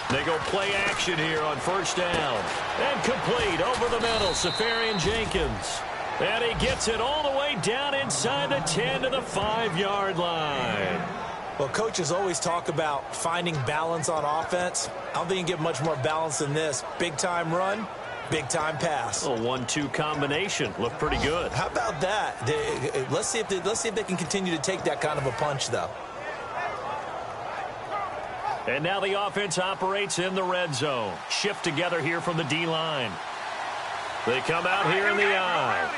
They go play action here on first down. And complete over the middle, Safarian Jenkins. And he gets it all the way down inside the 10 to the 5-yard line. Well, coaches always talk about finding balance on offense. I don't think you get much more balance than this. Big-time run, big-time pass. A 1-2 combination. Looked pretty good. How about that? Let's see if they can continue to take that kind of a punch, though. And now the offense operates in the red zone. Shift together here from the D-line. They come out here in the I.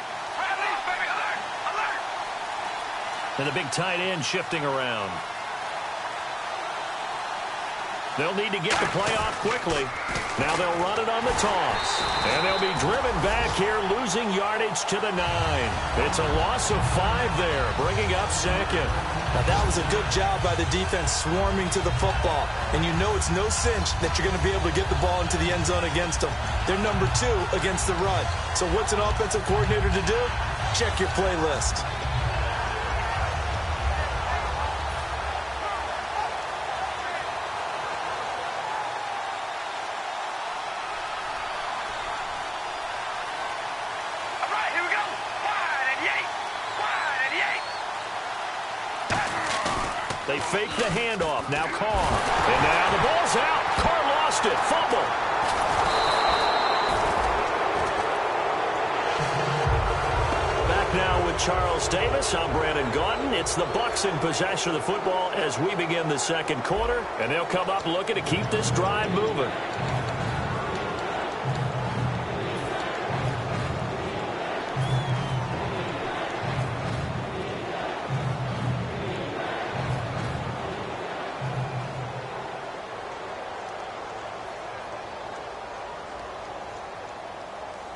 And the big tight end shifting around. They'll need to get the play off quickly. Now they'll run it on the toss. And they'll be driven back here, losing yardage to the 9. It's a loss of 5 there, bringing up second. Now that was a good job by the defense swarming to the football. And you know it's no cinch that you're going to be able to get the ball into the end zone against them. They're number 2 against the run. So what's an offensive coordinator to do? Check your playlist. They fake the handoff. Now Carr. And now the ball's out. Carr lost it. Fumble. Back now with Charles Davis. I'm Brandon Gaudin. It's the Bucs in possession of the football as we begin the second quarter. And they'll come up looking to keep this drive moving.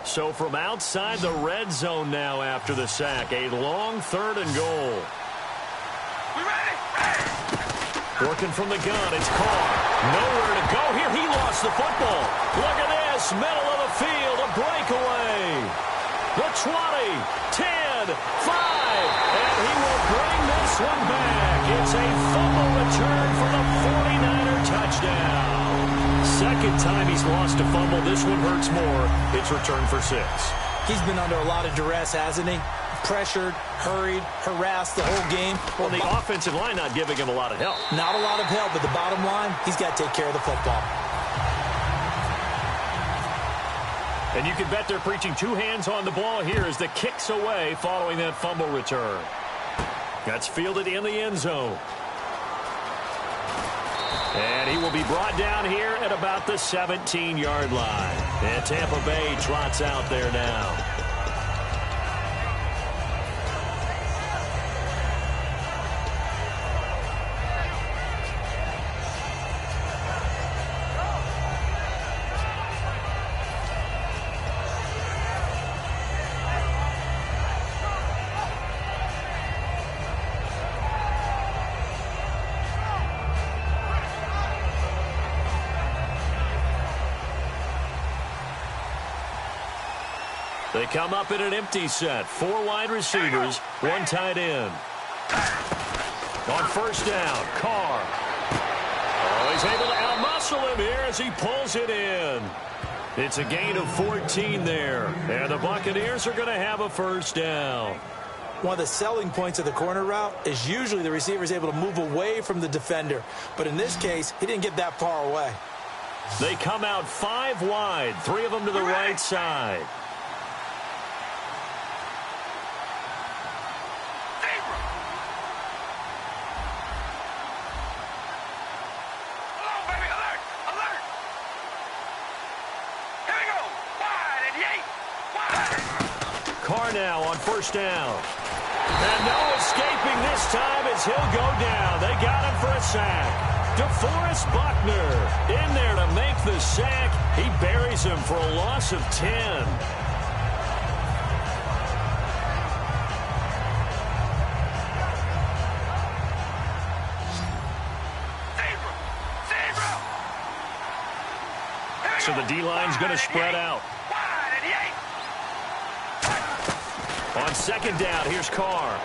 So from outside the red zone now after the sack, a long 3rd and goal. We ready? Working from the gun, it's Carr. Nowhere to go here. He lost the football. Look at this, middle of the field, a breakaway. The 20, 10, 5, and he will bring this one back. It's a fumble return for the 49er touchdown. Second time he's lost a fumble. This one hurts more. It's returned for 6. He's been under a lot of duress, hasn't he? Pressured, hurried, harassed the whole game. Well, the offensive line not giving him a lot of help. Not a lot of help, but the bottom line, he's got to take care of the football. And you can bet they're preaching 2 hands on the ball here as the kick's away following that fumble return. That's fielded in the end zone. And he will be brought down here at about the 17-yard line. And Tampa Bay trots out there now. They come up in an empty set. 4 wide receivers, 1 tight end. On first down, Carr. Oh, he's able to outmuscle him here as he pulls it in. It's a gain of 14 there. And the Buccaneers are going to have a first down. One of the selling points of the corner route is usually the receiver is able to move away from the defender. But in this case, he didn't get that far away. They come out 5 wide, 3 of them to the right side. Carr now on first down. And no escaping this time as he'll go down. They got him for a sack. DeForest Buckner in there to make the sack. He buries him for a loss of 10. So the D-line's going to spread out. On second down, here's Carr.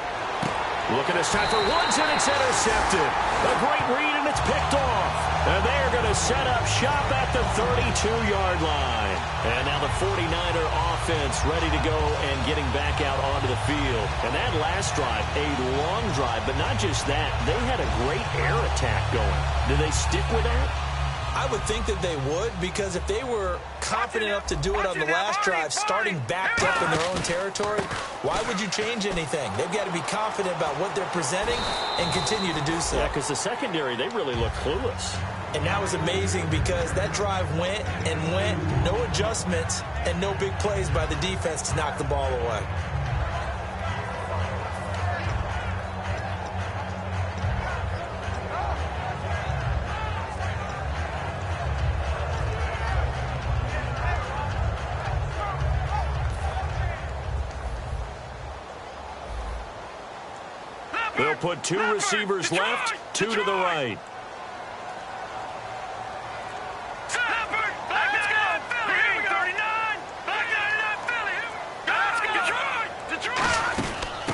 Looking this time for Woods, and it's intercepted. A great read, and it's picked off. And they are going to to set up shop at the 32-yard line. And now the 49er offense ready to go and getting back out onto the field. And that last drive, a long drive, but not just that. They had a great air attack going. Do they stick with that? I would think that they would, because if they were confident enough to do it on the last drive, starting backed up in their own territory, why would you change anything? They've got to be confident about what they're presenting and continue to do so. Yeah, because the secondary, they really look clueless. And that was amazing because that drive went and went, no adjustments and no big plays by the defense to knock the ball away. They'll put two receivers left, two to the right.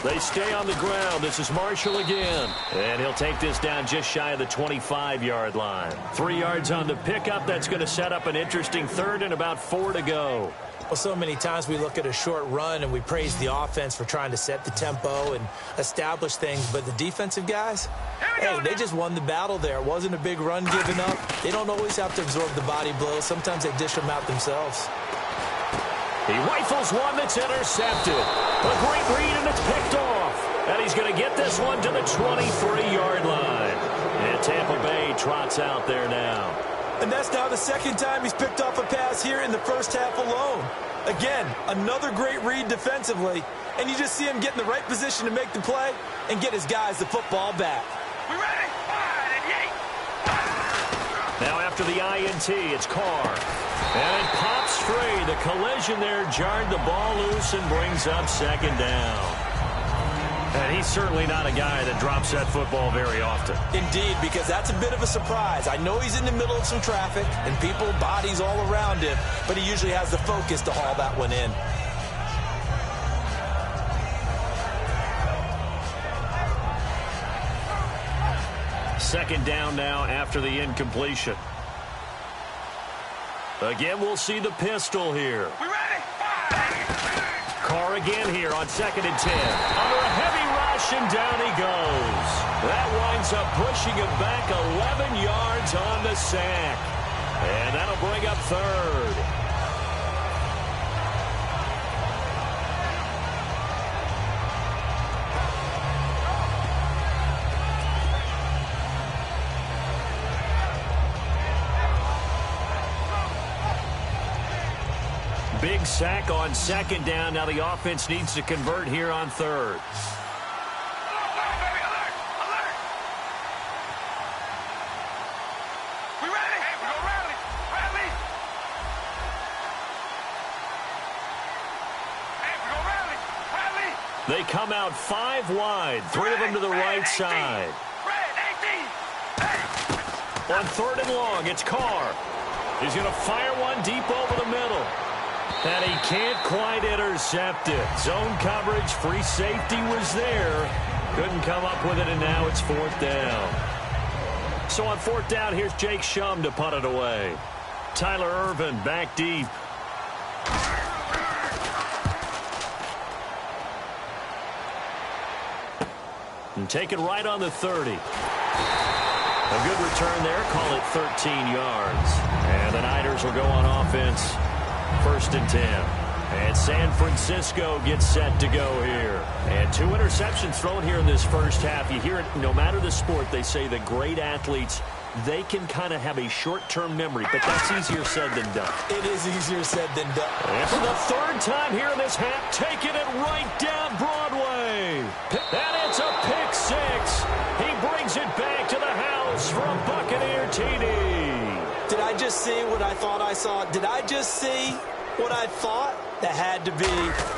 They stay on the ground. This is Marshall again. And he'll take this down just shy of the 25-yard line. 3 yards on the pickup. That's going to set up an interesting third and about 4 to go. Well, so many times we look at a short run and we praise the offense for trying to set the tempo and establish things, but the defensive guys, hey, they just won the battle there. It wasn't a big run given up. They don't always have to absorb the body blows. Sometimes they dish them out themselves. He rifles one that's intercepted. A great read, and it's picked off. And he's going to get this one to the 23-yard line. And Tampa Bay trots out there now. And that's now the second time he's picked off a pass here in the first half alone. Again, another great read defensively. And you just see him get in the right position to make the play and get his guys the football back. We ready? 5 and 8. Now after the INT, it's Carr. And it pops free. The collision there jarred the ball loose and brings up second down. And he's certainly not a guy that drops that football very often. Indeed, because that's a bit of a surprise. I know he's in the middle of some traffic and people, bodies all around him, but he usually has the focus to haul that one in. Second down now after the incompletion. Again, we'll see the pistol here. We ready? 5. Carr again here on 2nd and 10. Under a heavy rush, and down he goes. That winds up pushing him back 11 yards on the sack. And that'll bring up third. Big sack on 2nd down. Now the offense needs to convert here on 3rd. We ready? Hey, we go rally. Rally. Hey, we go rally. Rally. They come out 5 wide. 3 of them to the right side. On 3rd and long, it's Carr. He's going to fire one deep over the middle. And he can't quite intercept it. Zone coverage, free safety was there. Couldn't come up with it, and now it's 4th down. So on 4th down, here's Jake Shum to punt it away. Tyler Irvin back deep. And take it right on the 30. A good return there. Call it 13 yards. And the Niners will go on offense. 1st and 10. And San Francisco gets set to go here. And 2 interceptions thrown here in this first half. You hear it, no matter the sport, they say that great athletes, they can kind of have a short-term memory, but that's easier said than done. It is easier said than done. And for the 3rd time here in this half, taking it right down Broadway. And it's a pick 6. He brings it back to the house for a Buccaneer TD. Did I just see what I thought I saw? Did I just see what I thought? That had to be.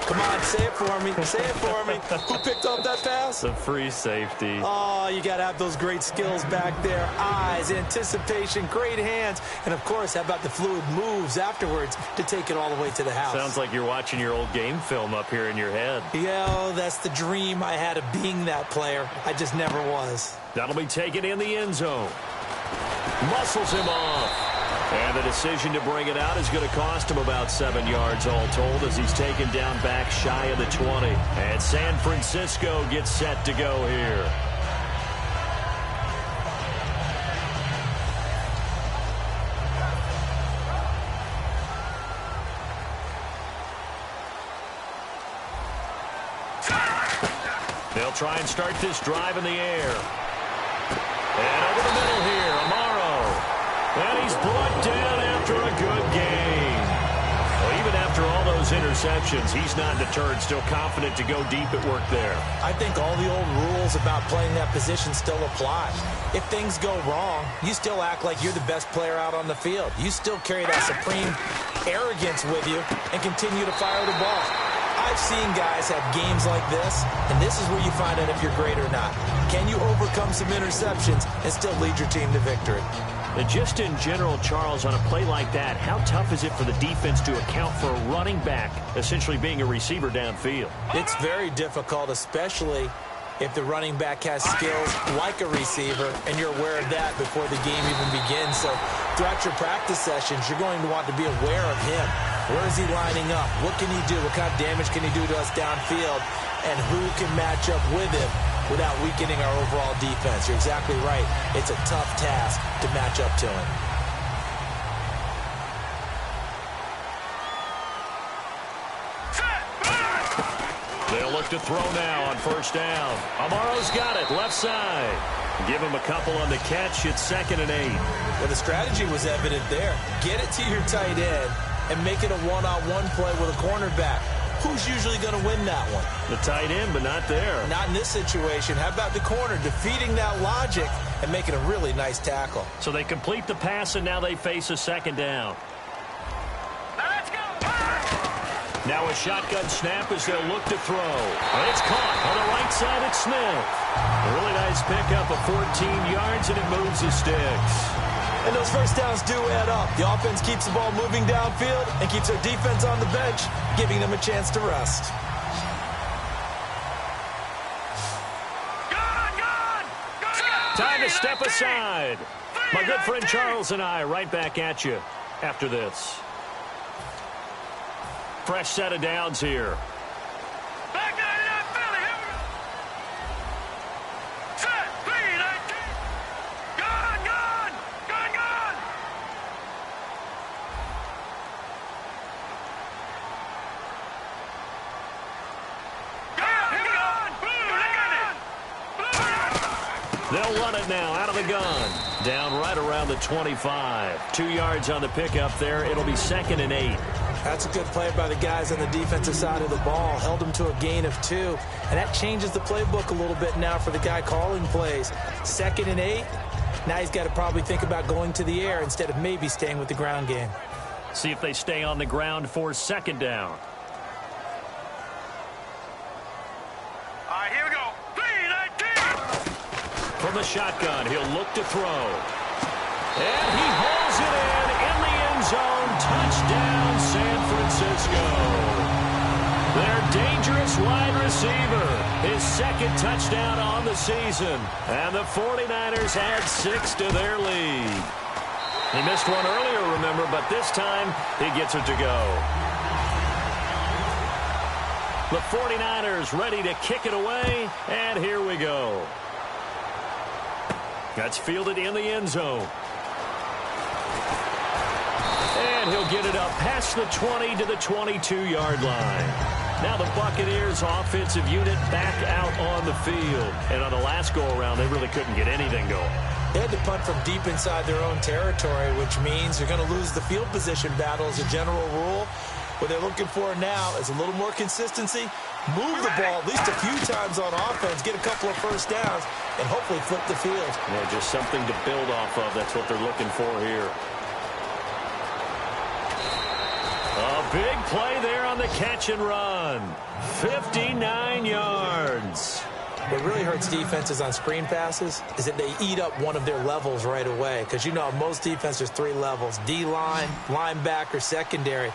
Come on, say it for me. Say it for me. Who picked up that pass? The free safety. Oh, you got to have those great skills back there. Eyes, anticipation, great hands. And, of course, how about the fluid moves afterwards to take it all the way to the house? Sounds like you're watching your old game film up here in your head. Yeah, oh, that's the dream I had of being that player. I just never was. That'll be taken in the end zone. Muscles him off. And the decision to bring it out is going to cost him about 7 yards all told as he's taken down back shy of the 20. And San Francisco gets set to go here. They'll try and start this drive in the air. And over the middle here, Amaro. And he's brought down after a good game. Well, even after all those interceptions, he's not deterred, still confident to go deep at work there. I think all the old rules about playing that position still apply. If things go wrong, you still act like you're the best player out on the field. You still carry that supreme arrogance with you and continue to fire the ball. I've seen guys have games like this, and this is where you find out if you're great or not. Can you overcome some interceptions and still lead your team to victory? And just in general, Charles, on a play like that, how tough is it for the defense to account for a running back essentially being a receiver downfield? It's very difficult, especially if the running back has skills like a receiver, and you're aware of that before the game even begins. So throughout your practice sessions, you're going to want to be aware of him. Where is he lining up? What can he do? What kind of damage can he do to us downfield? And who can match up with him without weakening our overall defense? You're exactly right. It's a tough task to match up to him. They'll look to throw now on first down. Amaro's got it, left side. Give him a couple on the catch. It's 2nd and 8. Well, the strategy was evident there. Get it to your tight end and make it a one-on-one play with a cornerback. Who's usually going to win that one? The tight end, but not there. Not in this situation. How about the corner defeating that logic and making a really nice tackle? So they complete the pass, and now they face a 2nd down. Let's go. Now a shotgun snap as they'll look to throw. And it's caught on the right side at Smith. A really nice pickup of 14 yards, and it moves the sticks. And those first downs do add up. The offense keeps the ball moving downfield and keeps their defense on the bench, giving them a chance to rest. Time to step aside. My good friend Charles and I right back at you after this. Fresh set of downs here. Back to that Philly. Here we go. Set. 3-19. Gone. They'll run it now out of the gun. Down right around the 25. 2 yards on the pickup there. It'll be 2nd and 8. That's a good play by the guys on the defensive side of the ball. Held them to a gain of 2. And that changes the playbook a little bit now for the guy calling plays. 2nd and 8. Now he's got to probably think about going to the air instead of maybe staying with the ground game. See if they stay on the ground for 2nd down. All right, here we go. 3-19. From the shotgun, he'll look to throw. And he hauls it in the end zone. Touchdown, San Francisco. Their dangerous wide receiver. His 2nd touchdown on the season. And the 49ers add 6 to their lead. He missed one earlier, remember, but this time he gets it to go. The 49ers ready to kick it away, and here we go. That's fielded in the end zone. And he'll get it up past the 20 to the 22-yard line. Now the Buccaneers offensive unit back out on the field. And on the last go-around, they really couldn't get anything going. They had to punt from deep inside their own territory, which means they're going to lose the field position battle as a general rule. What they're looking for now is a little more consistency, move the ball at least a few times on offense, get a couple of first downs, and hopefully flip the field. Yeah, just something to build off of. That's what they're looking for here. A big play there on the catch and run. 59 yards. What really hurts defenses on screen passes is that they eat up one of their levels right away. Because you know, most defense, there's 3 levels. D-line, linebacker, secondary.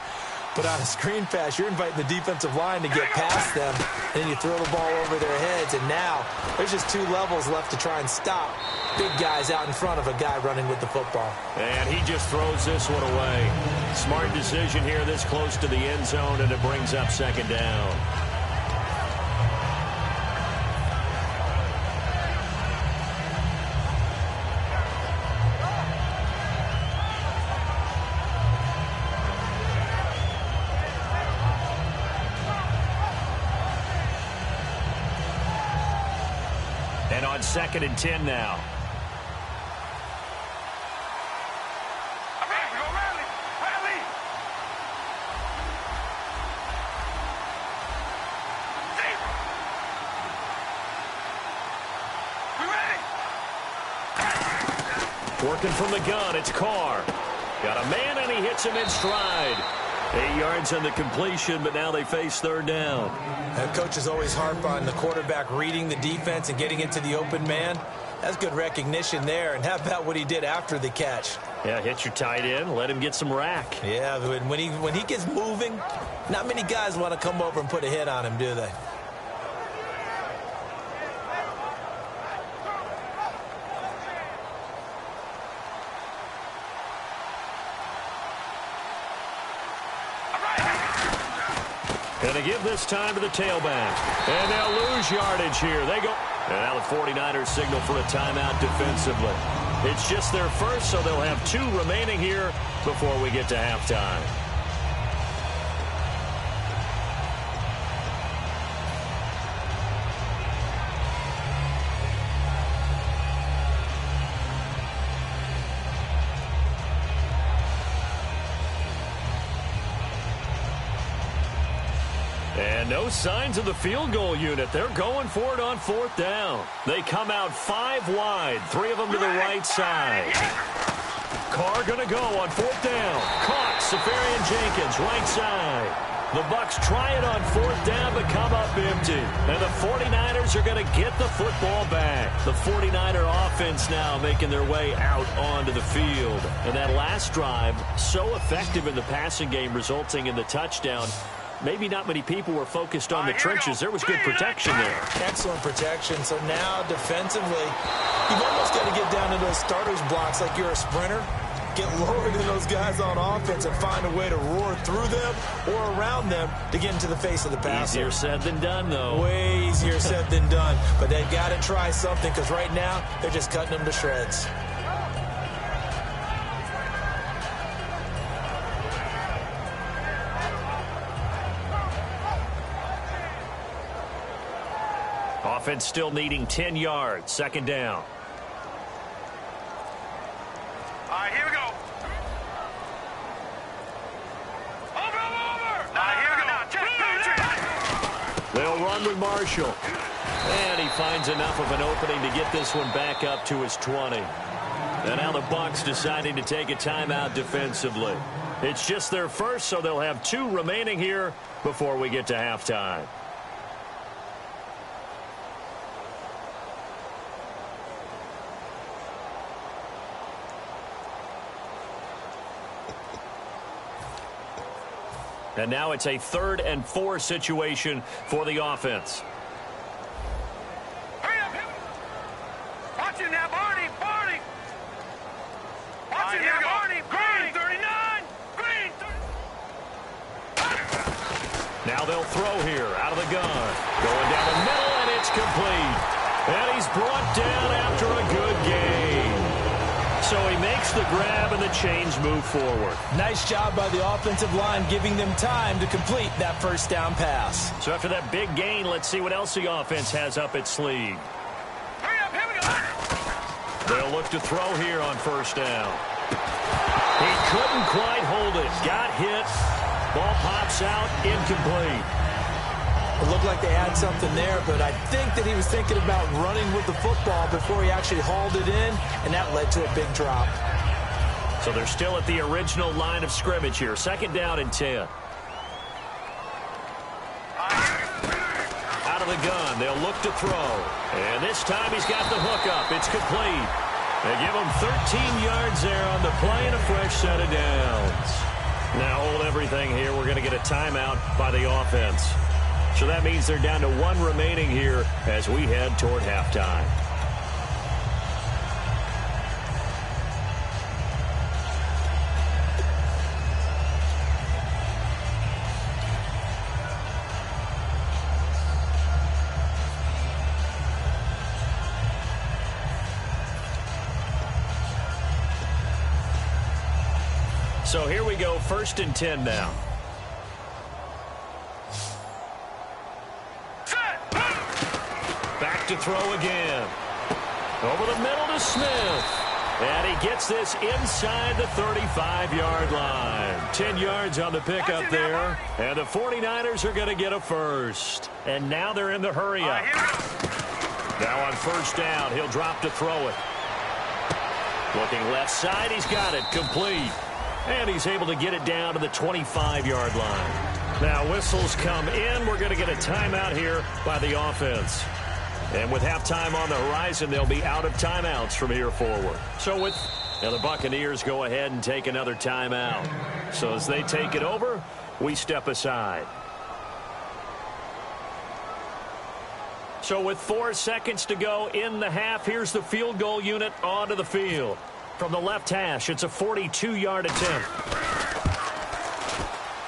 But on a screen pass, you're inviting the defensive line to get past them, and then you throw the ball over their heads, and now there's just 2 levels left to try and stop big guys out in front of a guy running with the football. And he just throws this one away. Smart decision here this close to the end zone, and it brings up second down. And on 2nd and 10 now. Working from the gun, it's Carr. Got a man, and he hits him in stride. 8 yards on the completion, but now they face 3rd down. And coaches always harp on the quarterback reading the defense and getting into the open man. That's good recognition there. And how about what he did after the catch? Yeah, hit your tight end, let him get some rack. Yeah, when he gets moving, not many guys want to come over and put a hit on him, do they? Going to give this time to the tailback. And they'll lose yardage here. They go. And now the 49ers signal for a timeout defensively. It's just their first, so they'll have 2 remaining here before we get to halftime. And no signs of the field goal unit. They're going for it on 4th down. They come out 5 wide, 3 of them to the right side. Carr going to go on 4th down. Caught, Safarian Jenkins, right side. The Bucs try it on 4th down, but come up empty. And the 49ers are going to get the football back. The 49er offense now making their way out onto the field. And that last drive, so effective in the passing game, resulting in the touchdown. Maybe not many people were focused on the trenches. There was good protection there. Excellent protection. So now defensively, you've almost got to get down to those starters blocks like you're a sprinter. Get lower than those guys on offense and find a way to roar through them or around them to get into the face of the passer. Easier said than done, though. Way easier said than done. But they've got to try something because right now they're just cutting them to shreds. Offense still needing 10 yards. 2nd down. All right, here we go. Over. Now, here we go. They'll run with Marshall. And he finds enough of an opening to get this one back up to his 20. And now the Bucs deciding to take a timeout defensively. It's just their first, so they'll have 2 remaining here before we get to halftime. And now it's a 3rd and 4 situation for the offense. Hurry up. Watch it now, Barney. Watch it now, Barney. Green, 39. Green, 30. Now they'll throw here out of the gun. Going down the middle, and it's complete. And he's brought down after a good game. So he makes the grab, and the chains move forward. Nice job by the offensive line, giving them time to complete that 1st down pass. So after that big gain, let's see what else the offense has up its sleeve. Hurry up, here we go. They'll look to throw here on 1st down. He couldn't quite hold it. Got hit. Ball pops out, incomplete. It looked like they had something there, but I think that he was thinking about running with the football before he actually hauled it in, and that led to a big drop. So they're still at the original line of scrimmage here. 2nd down and 10. Out of the gun, they'll look to throw. And this time he's got the hook up. It's complete. They give him 13 yards there on the play and a fresh set of downs. Now hold everything here. We're going to get a timeout by the offense. So that means they're down to 1 remaining here as we head toward halftime. So here we go, 1st and 10 now. Back to throw again. Over the middle to Smith. And he gets this inside the 35-yard line. 10 yards on the pickup there. And the 49ers are going to get a first. And now they're in the hurry-up. Now on 1st down, he'll drop to throw it. Looking left side, he's got it. Complete. And he's able to get it down to the 25-yard line. Now whistles come in. We're going to get a timeout here by the offense. And with halftime on the horizon, they'll be out of timeouts from here forward. So with now the Buccaneers go ahead and take another timeout. So as they take it over, we step aside. So with 4 seconds to go in the half, here's the field goal unit onto the field. From the left hash, it's a 42-yard attempt.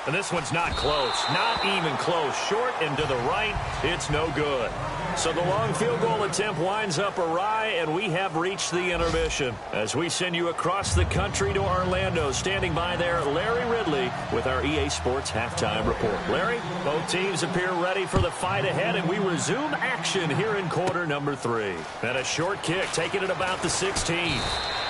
And this one's not close. Not even close. Short and to the right, it's no good. So the long field goal attempt winds up awry, and we have reached the intermission. As we send you across the country to Orlando, standing by there, Larry Ridley with our EA Sports Halftime Report. Larry, both teams appear ready for the fight ahead, and we resume action here in quarter number 3. And a short kick, taking it about the 16.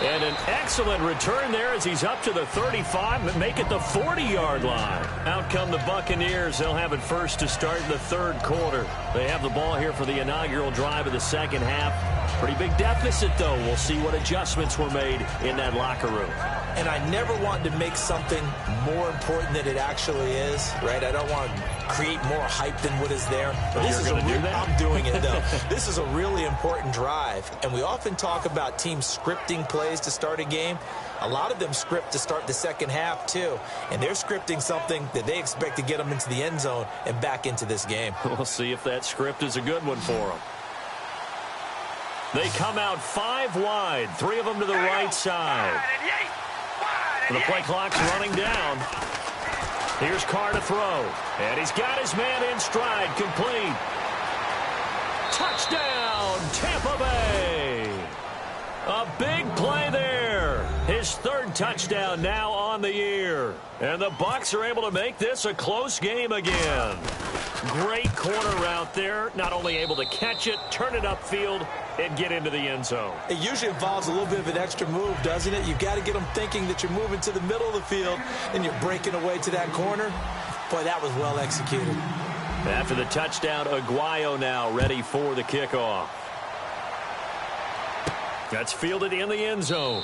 And an excellent return there as he's up to the 35 and make it the 40-yard line. Out come the Buccaneers. They'll have it first to start in the 3rd quarter. They have the ball here for the inaugural drive of the 2nd half. Pretty big deficit, though. We'll see what adjustments were made in that locker room. And I never want to make something more important than it actually is, right? I don't want to create more hype than what is there. But this is I'm doing it, though. This is a really important drive. And we often talk about teams scripting plays to start a game. A lot of them script to start the 2nd half, too. And they're scripting something that they expect to get them into the end zone and back into this game. We'll see if that script is a good one for them. They come out 5 wide, 3 of them to the right side. The play clock's running down. Here's Carr to throw. And he's got his man in stride, complete. Touchdown, Tampa Bay. A big play there. His 3rd touchdown now on the year. And the Bucs are able to make this a close game again. Great corner route there. Not only able to catch it, turn it upfield, and get into the end zone. It usually involves a little bit of an extra move, doesn't it? You've got to get them thinking that you're moving to the middle of the field and you're breaking away to that corner. Boy, that was well executed. After the touchdown, Aguayo now ready for the kickoff. That's fielded in the end zone.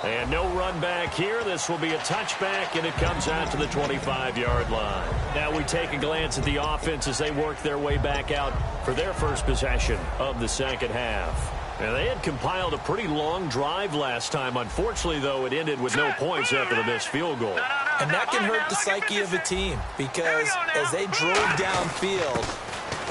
And no run back here. This will be a touchback, and it comes out to the 25-yard line. Now we take a glance at the offense as they work their way back out for their first possession of the 2nd half. And they had compiled a pretty long drive last time. Unfortunately, though, it ended with no points after the missed field goal. And that can hurt the psyche of a team because as they drove downfield,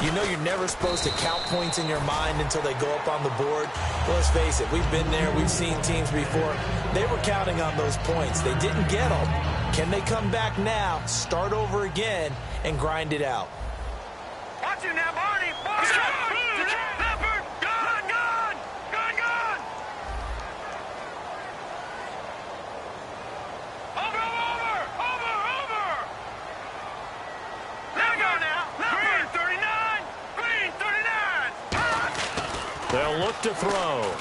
you know you're never supposed to count points in your mind until they go up on the board. Well, let's face it, we've been there. We've seen teams before. They were counting on those points. They didn't get them. Can they come back now, start over again, and grind it out? Watch him now, Barney. Leopard. Gun. Over. Let go now. Green 39. Green 39. They'll look to throw.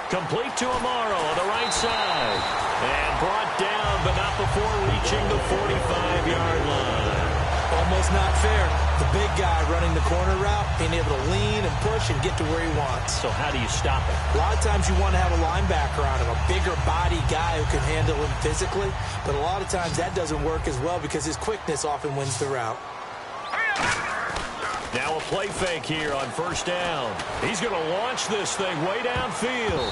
Complete to Amaro on the right side. And brought down, but not before reaching the 45-yard line. Almost not fair. The big guy running the corner route, being able to lean and push and get to where he wants. So how do you stop it? A lot of times you want to have a linebacker on him, a bigger body guy who can handle him physically. But a lot of times that doesn't work as well because his quickness often wins the route. Now a play fake here on 1st down. He's going to launch this thing way downfield.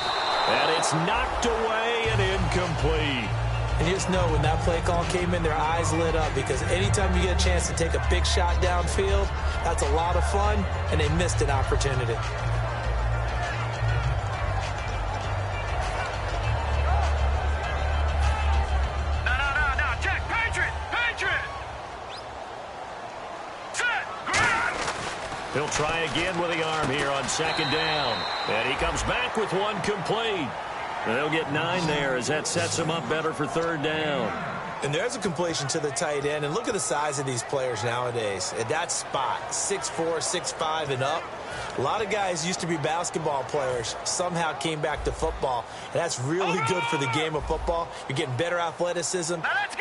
And it's knocked away and incomplete. And you just know when that play call came in, their eyes lit up because anytime you get a chance to take a big shot downfield, that's a lot of fun, and they missed an opportunity. He'll try again with the arm here on second down. And he comes back with one complete. And they'll get 9 there as that sets him up better for third down. And there's a completion to the tight end. And look at the size of these players nowadays. At that spot, 6'4", 6'5", and up. A lot of guys used to be basketball players, somehow came back to football. And that's really good for the game of football. You're getting better athleticism,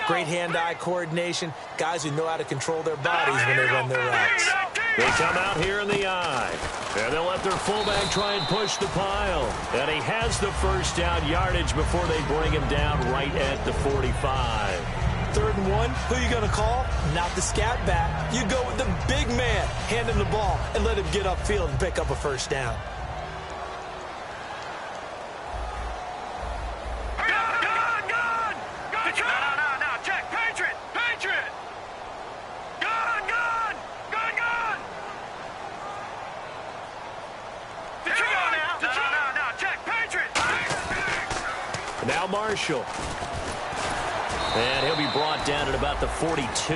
great hand-eye coordination, guys who know how to control their bodies when they run their routes. They come out here in the eye. And they'll let their fullback try and push the pile. And he has the first down yardage before they bring him down right at the 45. 3rd and 1, who are you going to call? Not the scat back. You go with the big man, hand him the ball, and let him get upfield and pick up a first down. Now Marshall. And he'll be brought down at about the 42.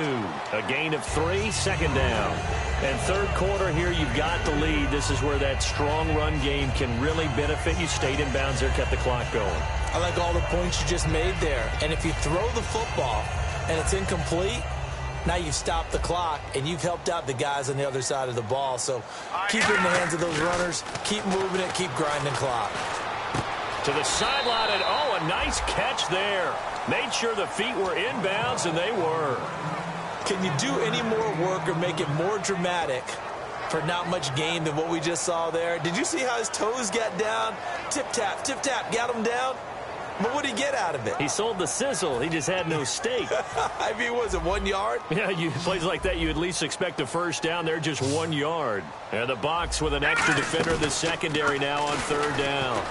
A gain of 3, second down. And third quarter here, you've got the lead. This is where that strong run game can really benefit you. Stayed in bounds there, kept the clock going. I like all the points you just made there. And if you throw the football and it's incomplete, now you've stopped the clock and you've helped out the guys on the other side of the ball. So keep it in the hands of those runners. Keep moving it. Keep grinding clock. To the sideline, and a nice catch there. Made sure the feet were inbounds, and they were. Can you do any more work or make it more dramatic for not much gain than what we just saw there? Did you see how his toes got down? Tip-tap, got him down. But what did he get out of it? He sold the sizzle. He just had no steak. I mean, was it 1 yard? Yeah, plays like that, you at least expect a first down. They're just 1 yard. And the box with an extra defender in the secondary now on third down.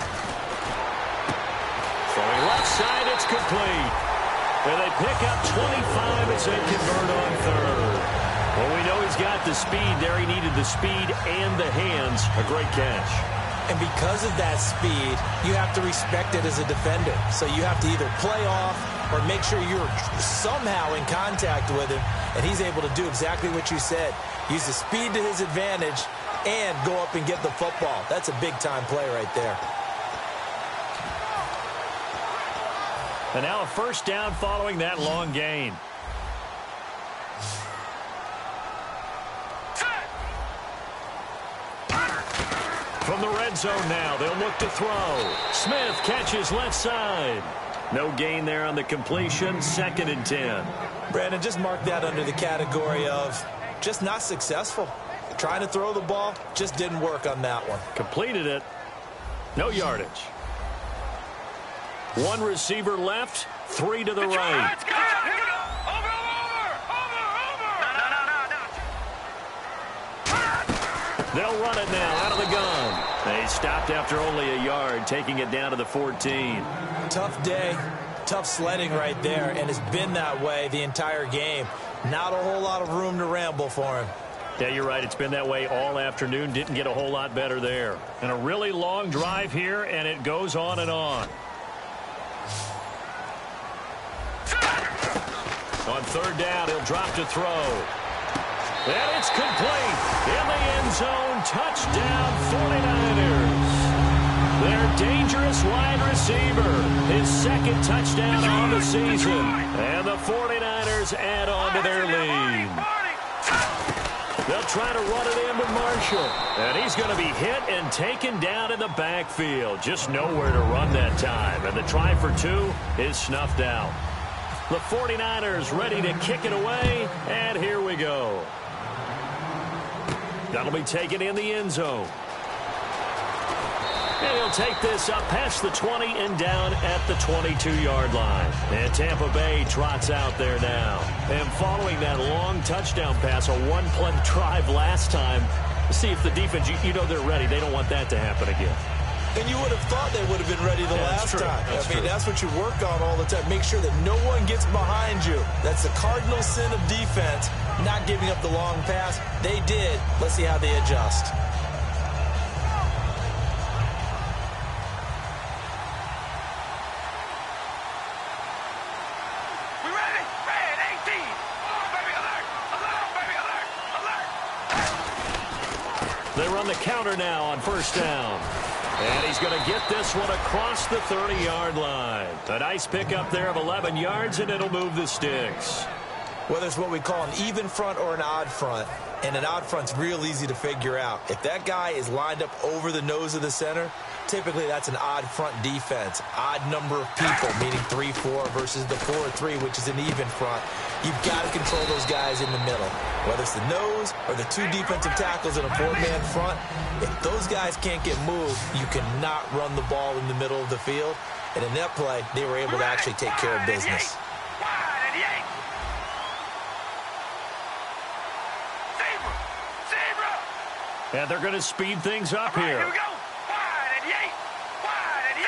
Throwing left side, it's complete. And they pick up 25 as they convert on third. Well, we know he's got the speed there. He needed the speed and the hands. A great catch. And because of that speed, you have to respect it as a defender. So you have to either play off or make sure you're somehow in contact with him. And he's able to do exactly what you said. Use the speed to his advantage and go up and get the football. That's a big-time play right there. And now a first down following that long gain. From the red zone now, they'll look to throw. Smith catches left side. No gain there on the completion, 2nd and 10. Brandon, just mark that under the category of just not successful. Trying to throw the ball, just didn't work on that one. Completed it. No yardage. 1 receiver left, 3 to the right. They'll run it now out of the gun. They stopped after only a yard, taking it down to the 14. Tough day, tough sledding right there, and it's been that way the entire game. Not a whole lot of room to ramble for him. Yeah, you're right. It's been that way all afternoon. Didn't get a whole lot better there. And a really long drive here, and it goes on and on. On third down, he'll drop to throw. And it's complete. In the end zone, touchdown 49ers. Their dangerous wide receiver. His 2nd touchdown on the season. And the 49ers add on to their lead. They'll try to run it in with Marshall. And he's going to be hit and taken down in the backfield. Just nowhere to run that time. And the try for 2 is snuffed out. The 49ers ready to kick it away, and here we go. That'll be taken in the end zone. And he'll take this up past the 20 and down at the 22-yard line. And Tampa Bay trots out there now. And following that long touchdown pass, a one-play drive last time, see if the defense, you know they're ready. They don't want that to happen again. And you would have thought they would have been ready the last time. I mean, that's what you work on all the time. Make sure that no one gets behind you. That's the cardinal sin of defense, not giving up the long pass. They did. Let's see how they adjust. We ready? Red 18. Oh, baby, alert! Alert, baby, alert! Alert! They run the counter now on first down. And he's going to get this one across the 30-yard line. A nice pickup there of 11 yards, and it'll move the sticks. Whether it's what we call an even front or an odd front, and an odd front's real easy to figure out. If that guy is lined up over the nose of the center, typically that's an odd front defense. Odd number of people, meaning 3-4 versus the 4-3, which is an even front. You've got to control those guys in the middle. Whether it's the nose or the two defensive tackles in a four-man front, if those guys can't get moved, you cannot run the ball in the middle of the field. And in that play, they were able to actually take care of business. And they're going to speed things up here. Here we go. Wide 88. Wide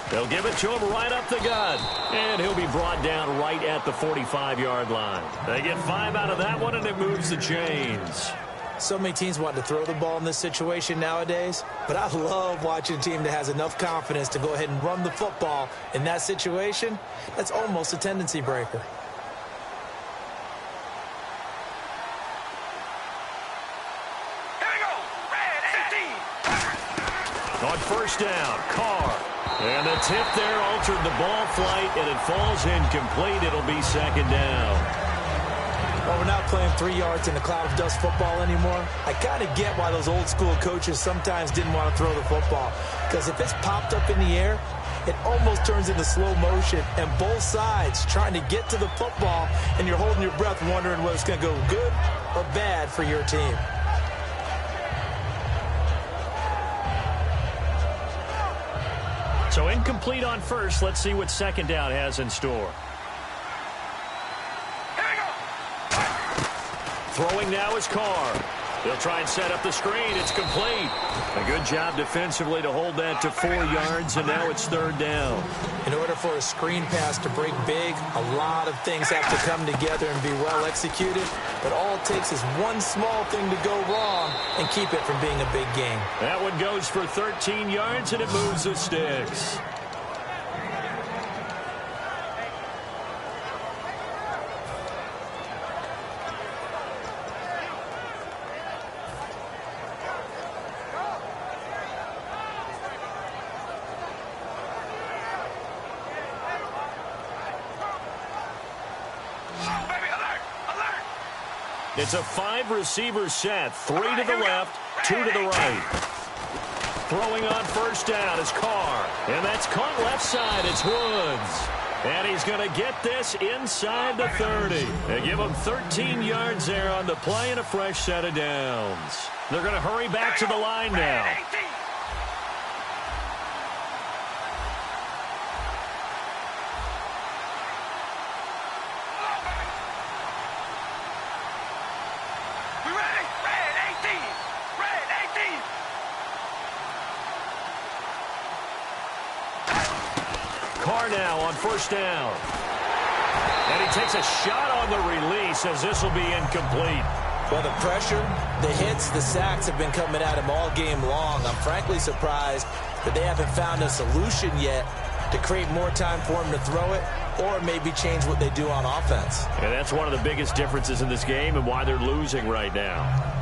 88. They'll give it to him right up the gut. And he'll be brought down right at the 45-yard line. They get 5 out of that one, and it moves the chains. So many teams want to throw the ball in this situation nowadays, but I love watching a team that has enough confidence to go ahead and run the football in that situation. That's almost a tendency breaker. On first down, Carr. And the tip there altered the ball flight, and it falls incomplete. It'll be second down. Well, we're not playing 3 yards in a cloud of dust football anymore. I kind of get why those old school coaches sometimes didn't want to throw the football. Because if it's popped up in the air, it almost turns into slow motion. And both sides trying to get to the football, and you're holding your breath wondering whether it's going to go good or bad for your team. So incomplete on first. Let's see what second down has in store. Throwing now is Carr. He'll try and set up the screen. It's complete. A good job defensively to hold that to 4 yards, and now it's third down. In order for a screen pass to break big, a lot of things have to come together and be well executed. But all it takes is one small thing to go wrong and keep it from being a big game. That one goes for 13 yards, and it moves the sticks. It's a 5-receiver set. 3 to the left, 2 to the right. Throwing on first down is Carr. And that's caught left side. It's Woods. And he's going to get this inside the 30. They give him 13 yards there on the play and a fresh set of downs. They're going to hurry back to the line now. Carr now on first down. And he takes a shot on the release as this will be incomplete. Well, the pressure, the hits, the sacks have been coming at him all game long. I'm frankly surprised that they haven't found a solution yet to create more time for him to throw it or maybe change what they do on offense. And that's one of the biggest differences in this game and why they're losing right now.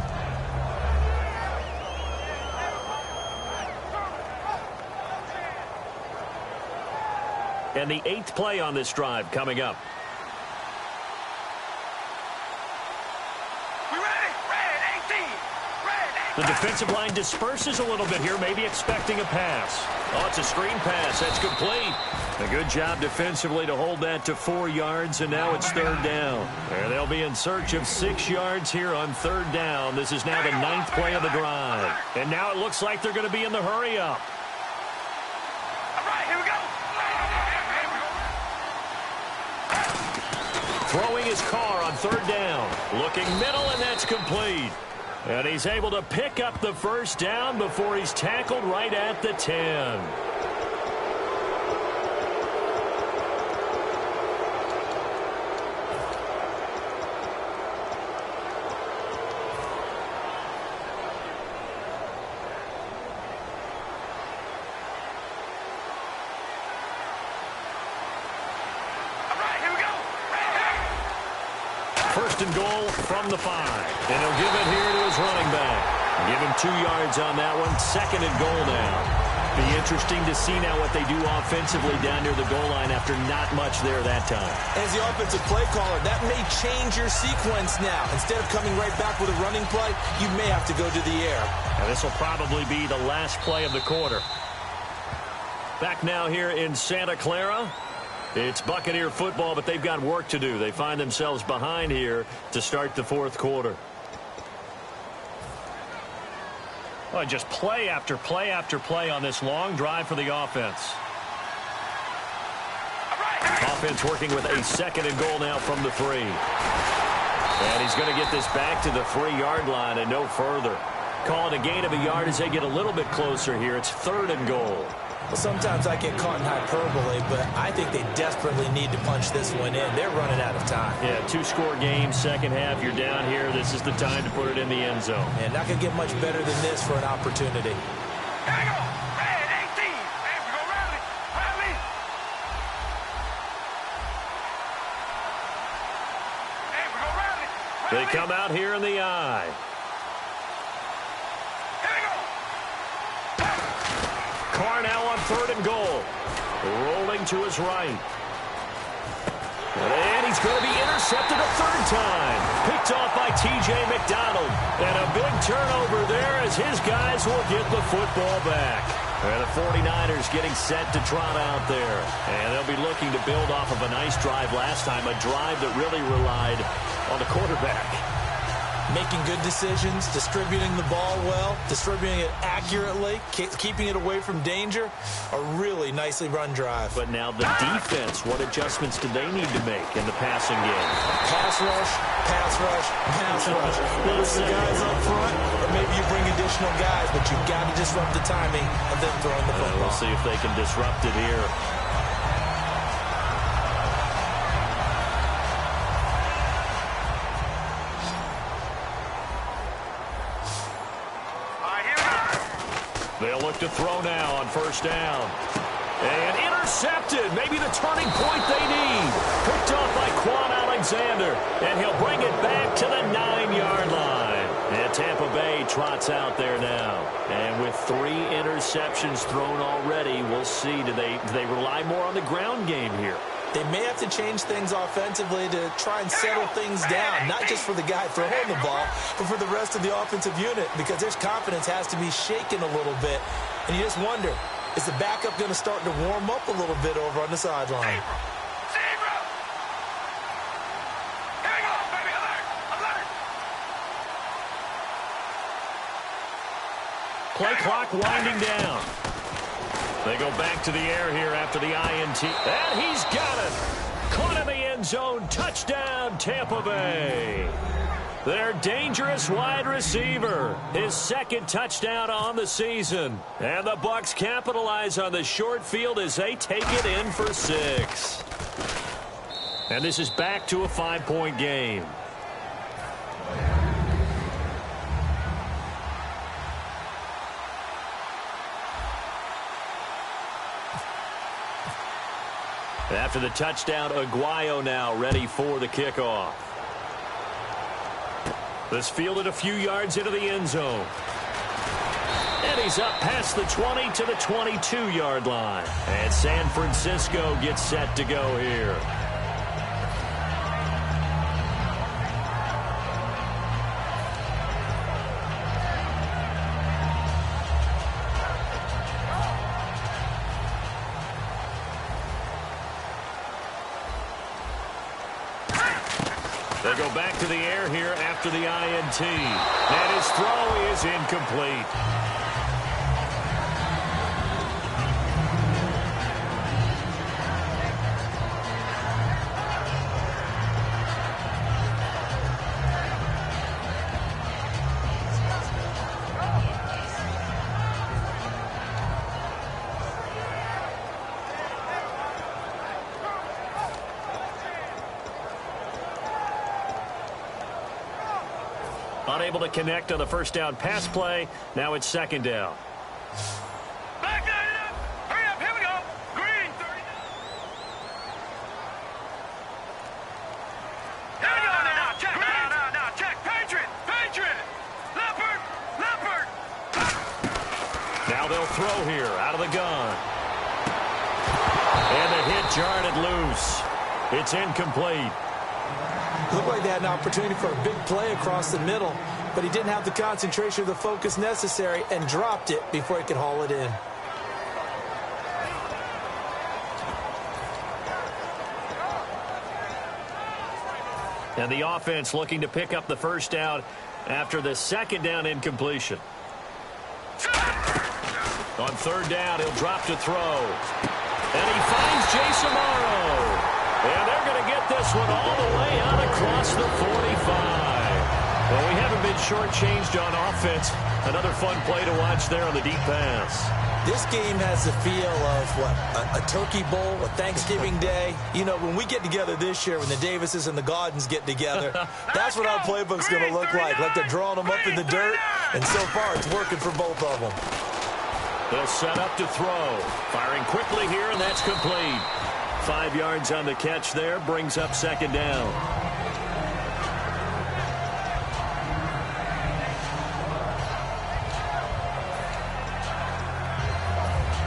And the 8th play on this drive coming up. The defensive line disperses a little bit here, maybe expecting a pass. Oh, it's a screen pass. That's complete. A good job defensively to hold that to 4 yards, and now it's third down. And they'll be in search of 6 yards here on third down. This is now the 9th play of the drive. And now it looks like they're going to be in the hurry-up. Throwing his Carr on third down. Looking middle, and that's complete. And he's able to pick up the first down before he's tackled right at the 10. First and goal from the 5. And he'll give it here to his running back. Give him 2 yards on that one. Second and goal now. Be interesting to see now what they do offensively down near the goal line after not much there that time. As the offensive play caller, that may change your sequence now. Instead of coming right back with a running play, you may have to go to the air. And this will probably be the last play of the quarter. Back now here in Santa Clara. It's Buccaneer football, but they've got work to do. They find themselves behind here to start the fourth quarter. Well, just play after play after play on this long drive for the offense. Offense working with a second and goal now from the 3. And he's going to get this back to the 3-yard line and no further. Call it a gain of a yard as they get a little bit closer here. It's third and goal. Well, sometimes I get caught in hyperbole, but I think they desperately need to punch this one in. They're running out of time. Yeah, 2-score game, second half. You're down here. This is the time to put it in the end zone. And not going to get much better than this for an opportunity. Here we go. Red 18. Here we go. Rally. Rally. Here we go. Rally. They come out here in the eye. Carr now on third and goal. Rolling to his right. And he's going to be intercepted a third time. Picked off by T.J. McDonald. And a big turnover there as his guys will get the football back. And the 49ers getting set to trot out there. And they'll be looking to build off of a nice drive last time. A drive that really relied on the quarterback. Making good decisions, distributing the ball well, distributing it accurately, keeping it away from danger. A really nicely run drive. But now the defense, what adjustments do they need to make in the passing game? Pass rush, pass rush, pass rush. Whether it's the guys up front or maybe you bring additional guys, but you've got to disrupt the timing of them throwing the football. We'll see if they can disrupt it here. They'll look to throw now on first down. And intercepted. Maybe the turning point they need. Picked off by Quan Alexander. And he'll bring it back to the 9-yard line. And Tampa Bay trots out there now. And with 3 interceptions thrown already, we'll see. Do they rely more on the ground game here? They may have to change things offensively to try and settle things down, not just for the guy throwing the ball, but for the rest of the offensive unit, because their confidence has to be shaken a little bit. And you just wonder, is the backup going to start to warm up a little bit over on the sideline? Zebra. Here we go, baby. Alert. Alert. Play clock winding down. They go back to the air here after the INT. And he's got it. Caught in the end zone. Touchdown, Tampa Bay. Their dangerous wide receiver. His second touchdown on the season. And the Bucs capitalize on the short field as they take it in for 6. And this is back to a 5-point game. After the touchdown, Aguayo now ready for the kickoff. This fielded a few yards into the end zone. And he's up past the 20 to the 22-yard line. And San Francisco gets set to go here. They go back to the air here after the INT. And his throw is incomplete. Unable to connect on the first down pass play. Now it's second down. Back down it up. Hurry up. Here we go. Green 30. Here we go now. Check. Now. Check. Patriot. Leopard. Now they'll throw here out of the gun. And the hit jarred loose. It's incomplete. Looked like they had an opportunity for a big play across the middle, but he didn't have the concentration or the focus necessary and dropped it before he could haul it in. And the offense looking to pick up the first down after the second down incompletion. On third down, he'll drop to throw. And he finds Jason Morrow. And they're going to get this one all the way out across the 45. Well, we haven't been shortchanged on offense. Another fun play to watch there on the deep pass. This game has the feel of, what, a turkey bowl, a Thanksgiving day. You know, when we get together this year, when the Davises and the Gaudens get together, that's what our playbook's going to look like they're drawing them up in the dirt, and so far it's working for both of them. They'll set up to throw. Firing quickly here, and that's complete. 5 yards on the catch there, brings up second down.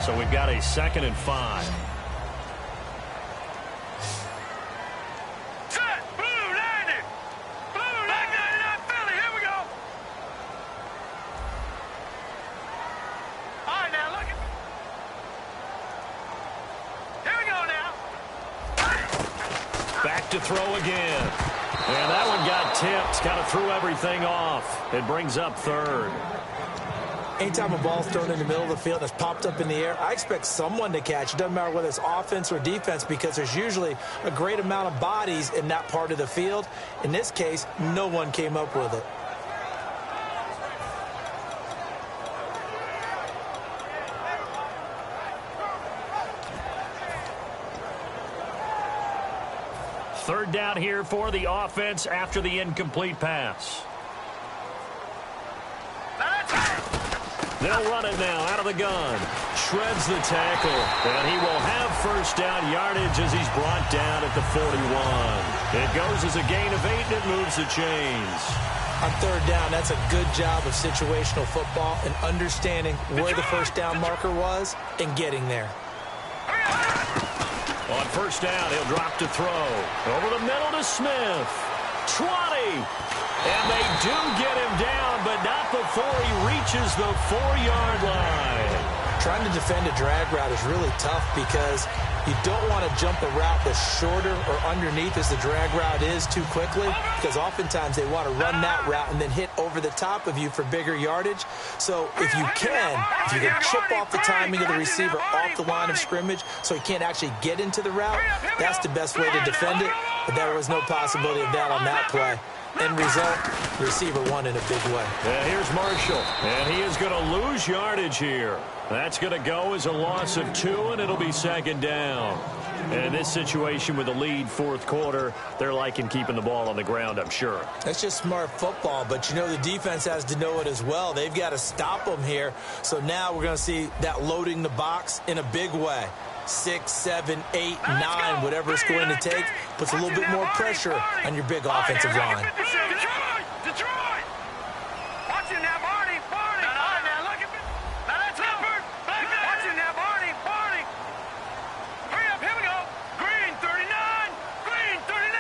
So we've got a 2nd and 5. Set. Blue 90. Blue 99 Philly. Here we go. All right, now look at. Here we go now. Back to throw again. And that one got tipped. Kind of threw everything off. It brings up third. Anytime a ball's thrown in the middle of the field that's popped up in the air, I expect someone to catch. It doesn't matter whether it's offense or defense, because there's usually a great amount of bodies in that part of the field. In this case, no one came up with it. Third down here for the offense after the incomplete pass. They'll run it now out of the gun. Shreds the tackle. And he will have first down yardage as he's brought down at the 41. It goes as a gain of 8, and it moves the chains. On third down, that's a good job of situational football and understanding where the first down marker was and getting there. On first down, he'll drop to throw. Over the middle to Smith. 20. And they do get him down, but not before he reaches the 4-yard line. Trying to defend a drag route is really tough because you don't want to jump a route that's shorter or underneath as the drag route is too quickly, because oftentimes they want to run that route and then hit over the top of you for bigger yardage. So if you can chip off the timing of the receiver off the line of scrimmage so he can't actually get into the route, that's the best way to defend it. But there was no possibility of that on that play. End result, the receiver won in a big way. Yeah, here's Marshall, and he is going to lose yardage here. That's going to go as a loss of 2, and it'll be second down. And in this situation with a lead fourth quarter, they're liking keeping the ball on the ground, I'm sure. That's just smart football, but you know the defense has to know it as well. They've got to stop them here. So now we're going to see that loading the box in a big way. 6, 7, 8, 9, whatever it's going to take, puts a little bit more pressure on your big offensive line. Detroit! Watch him now, Barney! Now look at me. Now that's Leopard! Watch him now, Barney! Hurry up, here we go! Green 39!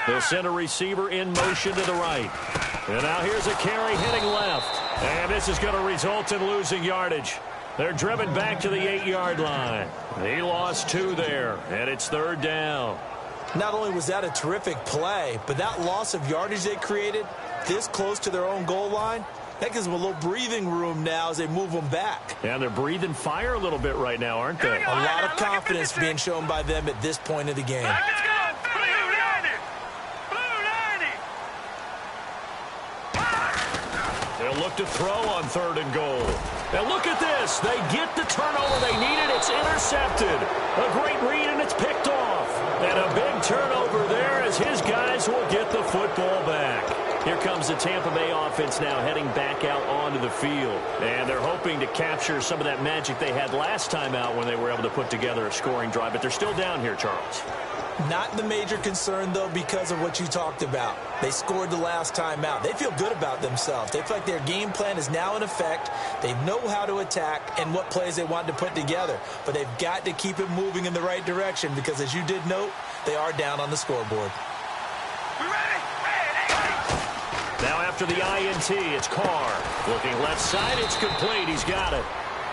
They'll send a receiver in motion to the right. And now here's a carry heading left. And this is going to result in losing yardage. They're driven back to the 8-yard line. He lost 2 there, and it's third down. Not only was that a terrific play, but that loss of yardage they created this close to their own goal line, that gives them a little breathing room now as they move them back. And they're breathing fire a little bit right now, aren't they? A lot of confidence being shown by them at this point of the game. Let's go! Blue 90! They'll look to throw on third and goal. And look at this. They get the turnover they needed. It's intercepted. A great read, and it's picked off. And a big turnover there as his guys will get the football back. Here comes the Tampa Bay offense now heading back out onto the field. And they're hoping to capture some of that magic they had last time out when they were able to put together a scoring drive. But they're still down here, Charles. Not the major concern, though, because of what you talked about. They scored the last time out. They feel good about themselves. They feel like their game plan is now in effect. They know how to attack and what plays they want to put together. But they've got to keep it moving in the right direction because, as you did note, they are down on the scoreboard. We ready? Now after the INT, it's Carr. Looking left side, it's complete. He's got it.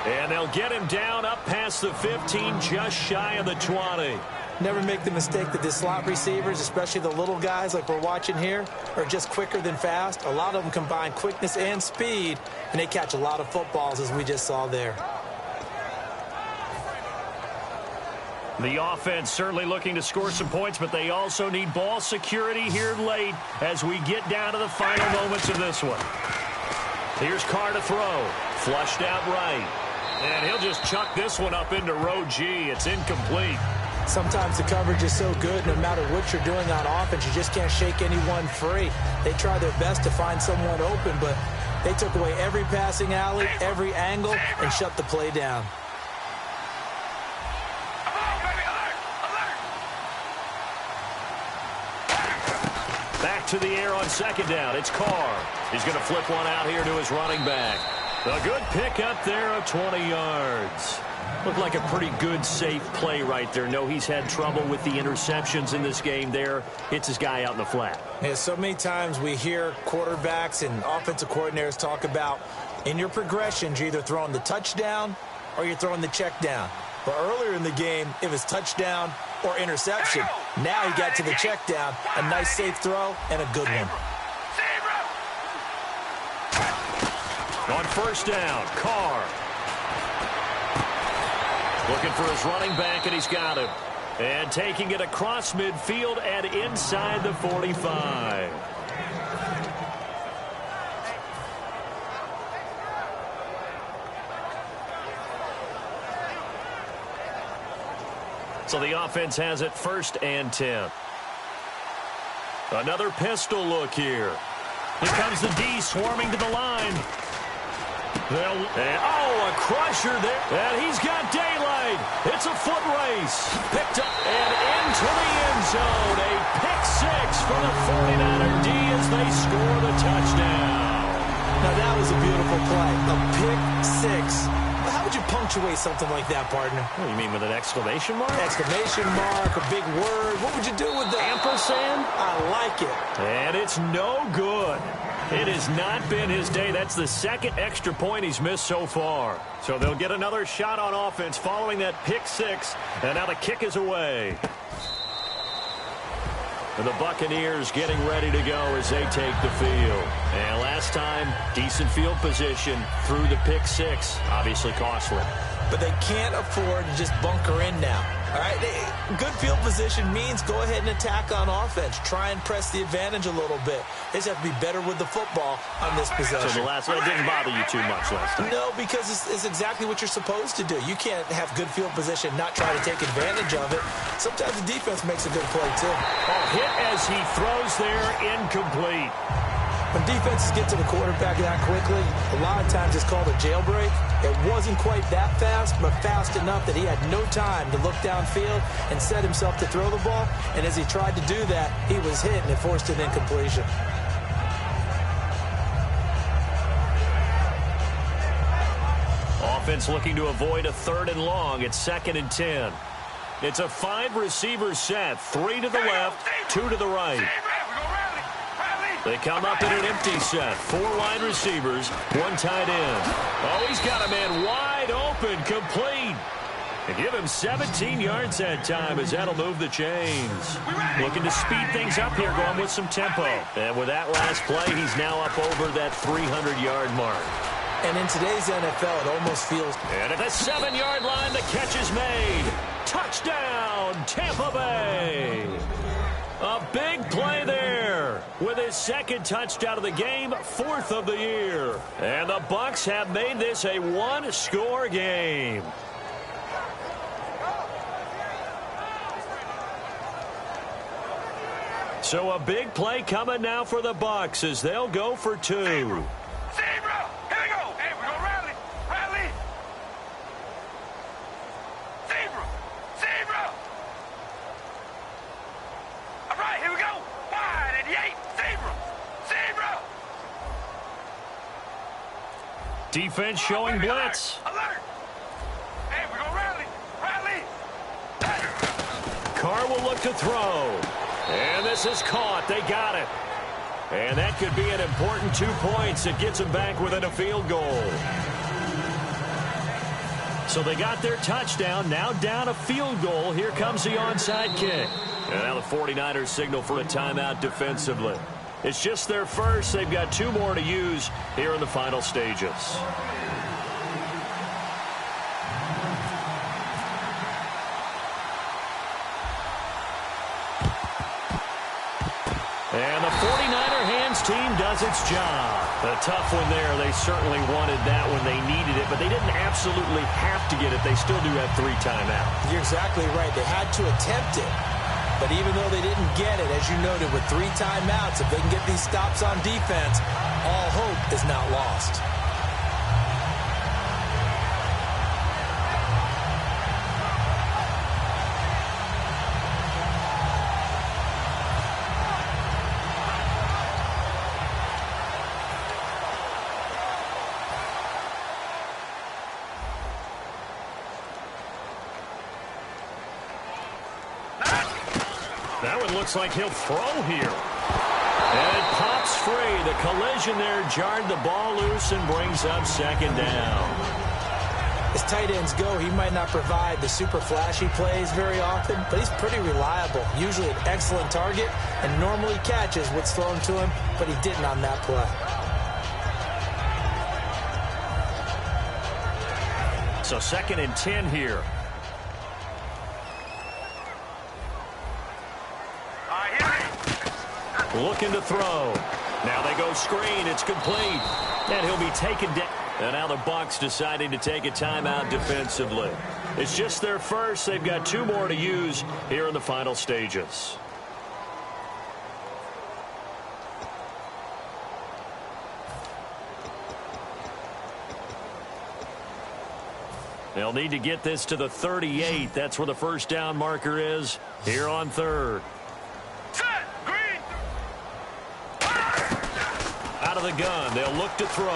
And they'll get him down up past the 15, just shy of the 20. Never make the mistake that the slot receivers, especially the little guys like we're watching here, are just quicker than fast. A lot of them combine quickness and speed, and they catch a lot of footballs, as we just saw there. The offense certainly looking to score some points, but they also need ball security here late as we get down to the final moments of this one. Here's Carr to throw. Flushed out right. And he'll just chuck this one up into row G. It's incomplete. Sometimes the coverage is so good, no matter what you're doing on offense, you just can't shake anyone free. They try their best to find someone open, but they took away every passing alley, every angle, and shut the play down. Back to the air on second down. It's Carr. He's going to flip one out here to his running back. A good pickup there of 20 yards. Looked like a pretty good, safe play right there. No, he's had trouble with the interceptions in this game there. Hits his guy out in the flat. Yeah, so many times we hear quarterbacks and offensive coordinators talk about in your progressions, you're either throwing the touchdown or you're throwing the check down. But earlier in the game, it was touchdown or interception. Now he got to the check down, a nice safe throw, and a good one. On first down, Carr. Looking for his running back, and he's got him. And taking it across midfield and inside the 45. So the offense has it 1st and 10. Another pistol look here. Here comes the D swarming to the line. A crusher there. And he's got daylight. It's a foot race. Picked up and into the end zone. A pick six for the 49er D as they score the touchdown. Now that was a beautiful play. A pick six. How would you punctuate something like that, partner? What do you mean, with an exclamation mark? Exclamation mark, a big word. What would you do with that? Ampersand? I like it. And it's no good. It has not been his day. That's the second extra point he's missed so far. So they'll get another shot on offense following that pick six. And now the kick is away. And the Buccaneers getting ready to go as they take the field. And last time, decent field position through the pick six. Obviously costly. But they can't afford to just bunker in now. All right, good field position means go ahead and attack on offense. Try and press the advantage a little bit. They just have to be better with the football on this possession. So the last one didn't bother you too much last time? No, because it's exactly what you're supposed to do. You can't have good field position, not try to take advantage of it. Sometimes the defense makes a good play, too. Hit as he throws there, incomplete. When defenses get to the quarterback that quickly, a lot of times it's called a jailbreak. It wasn't quite that fast, but fast enough that he had no time to look downfield and set himself to throw the ball. And as he tried to do that, he was hit, and it forced an incompletion. Offense looking to avoid a 3rd and long. It's 2nd and 10. It's a 5-receiver set. 3 to the left, 2 to the right. They come up in an empty set. 4 wide receivers, 1 tight end. Oh, he's got a man wide open, complete. And give him 17 yards that time as that'll move the chains. Looking to speed things up here, going with some tempo. And with that last play, he's now up over that 300-yard mark. And in today's NFL, it almost feels... And at the 7-yard line, the catch is made. Touchdown, Tampa Bay. A big play there with his 2nd touchdown of the game, 4th of the year. And the Bucs have made this a 1-score game. So a big play coming now for the Bucs as they'll go for 2. Zebra! Here we go! Hey, we're going to rally! Rally! Zebra! Zebra! All right, here we go! Wide at the 8! Zebra! Zebra! Defense showing blitz. Alert! Hey, we're going to rally! Rally! Carr will look to throw. And this is caught. They got it. And that could be an important 2 points. It gets them back within a field goal. So they got their touchdown. Now down a field goal. Here comes the onside kick. And now the 49ers signal for a timeout defensively. It's just their first. They've got 2 more to use here in the final stages. And the 49er hands team does its job. A tough one there. They certainly wanted that when they needed it, but they didn't absolutely have to get it. They still do have 3 timeouts. You're exactly right. They had to attempt it. But even though they didn't get it, as you noted, with 3 timeouts, if they can get these stops on defense, all hope is not lost. That one looks like he'll throw here. And it pops free. The collision there jarred the ball loose and brings up 2nd down. As tight ends go, he might not provide the super flashy plays very often, but he's pretty reliable. Usually an excellent target and normally catches what's thrown to him, but he didn't on that play. So 2nd and 10 here. Looking to throw. Now they go screen. It's complete. And he'll be taken down. And now the Bucs deciding to take a timeout defensively. It's just their first. They've got 2 more to use here in the final stages. They'll need to get this to the 38. That's where the first down marker is here on 3rd. Out of the gun. They'll look to throw.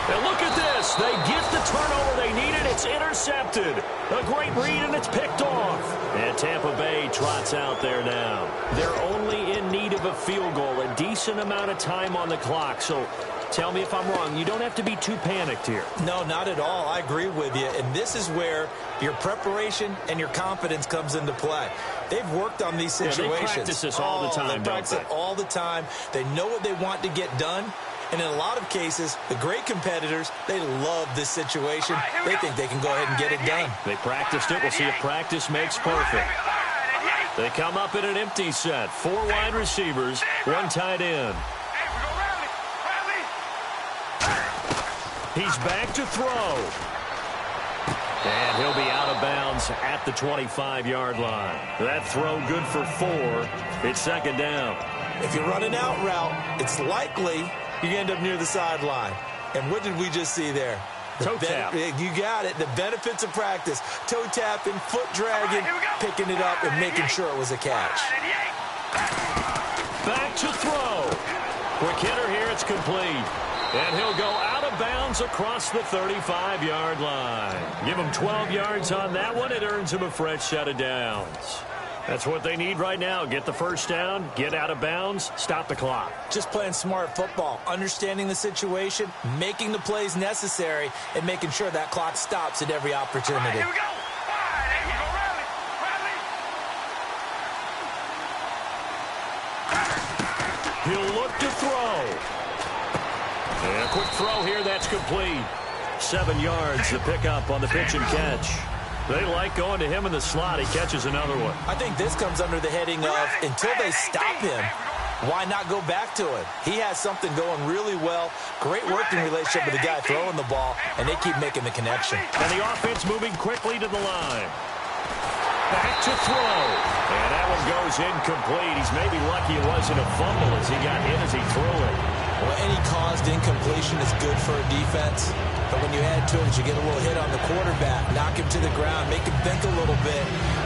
And look at this. They get the turnover they needed. It's intercepted. A great read, and it's picked off. And Tampa Bay trots out there now. They're only in need of a field goal, a decent amount of time on the clock. So tell me if I'm wrong. You don't have to be too panicked here. No, not at all. I agree with you. And this is where your preparation and your confidence comes into play. They've worked on these situations. Yeah, they practice this all the time, They practice it all the time. They know what they want to get done. And in a lot of cases, the great competitors, they love this situation. They think they can go ahead and get it done. They practiced it. We'll see if practice makes perfect. They come up in an empty set. 4 wide receivers, 1 tight end. He's back to throw. And he'll be out of bounds at the 25-yard line. That throw good for 4. It's 2nd down. If you're running out route, it's likely you end up near the sideline. And what did we just see there? Toe tap. You got it. The benefits of practice. Toe tapping, foot dragging, picking it up, and making sure it was a catch. Back to throw. Quick hitter here. It's complete. And he'll go out of bounds across the 35-yard line. Give him 12 yards on that one. It earns him a fresh set of downs. That's what they need right now. Get the first down, get out of bounds, stop the clock. Just playing smart football, understanding the situation, making the plays necessary, and making sure that clock stops at every opportunity. Here we go. Here we go. Rally. He'll look to throw. And a quick throw here, that's complete. 7 yards, the pickup on the pitch and catch. They like going to him in the slot. He catches another one. I think this comes under the heading of, until they stop him, why not go back to it? He has something going really well. Great working relationship with the guy throwing the ball, and they keep making the connection. And the offense moving quickly to the line. Back to throw. And that one goes incomplete. He's maybe lucky it wasn't a fumble as he got hit as he threw it. Well, any caused incompletion is good for a defense. But when you add to it, you get a little hit on the quarterback, knock him to the ground, make him think a little bit,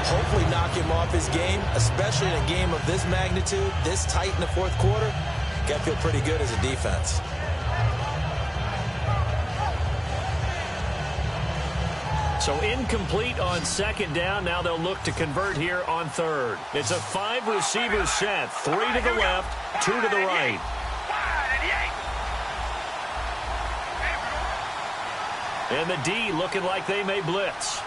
hopefully knock him off his game, especially in a game of this magnitude, this tight in the fourth quarter. Got to feel pretty good as a defense. So incomplete on second down. Now they'll look to convert here on third. It's a 5-receiver set. 3 to the left, 2 to the right. And the D looking like they may blitz.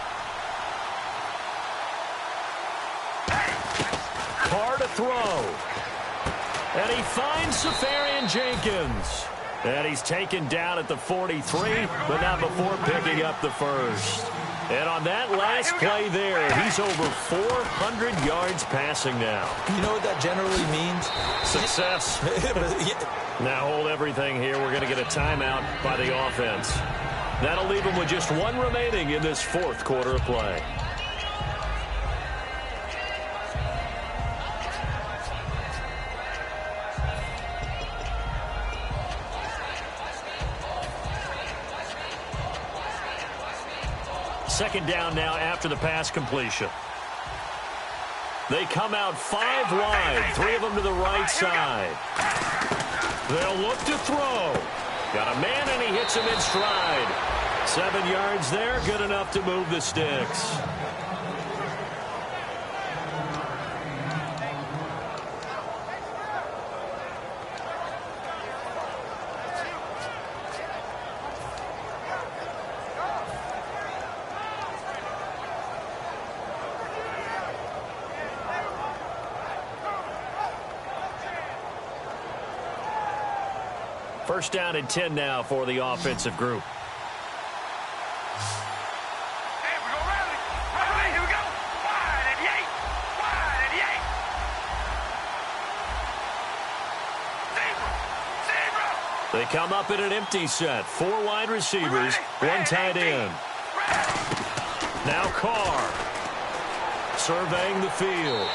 Carr to throw. And he finds Safarian Jenkins. And he's taken down at the 43, but not before picking up the first. And on that last play there, he's over 400 yards passing now. You know what that generally means? Success. Now hold everything here. We're going to get a timeout by the offense. That'll leave them with just one remaining in this fourth quarter of play. Second down now after the pass completion. They come out 5 wide, 3 of them to the right side. They'll look to throw. Got a man, and he hits him in stride. 7 yards there, good enough to move the sticks. First down and 10 now for the offensive group. Hey, we go rally. Rally, here we go. Wide at the 8. Wide at the 8. Zebra. Zebra. They come up in an empty set. 4 wide receivers, 1 tight end. Now Carr. Surveying the field.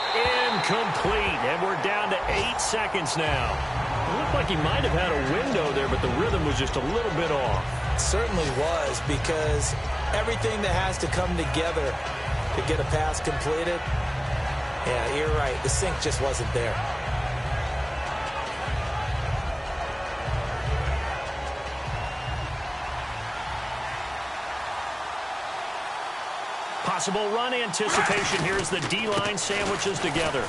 Incomplete. And we're down to 8 seconds now. It looked like he might have had a window there, but the rhythm was just a little bit off. It certainly was, because everything that has to come together to get a pass completed, yeah, you're right. The sync just wasn't there. Possible run anticipation here as the D-line sandwiches together.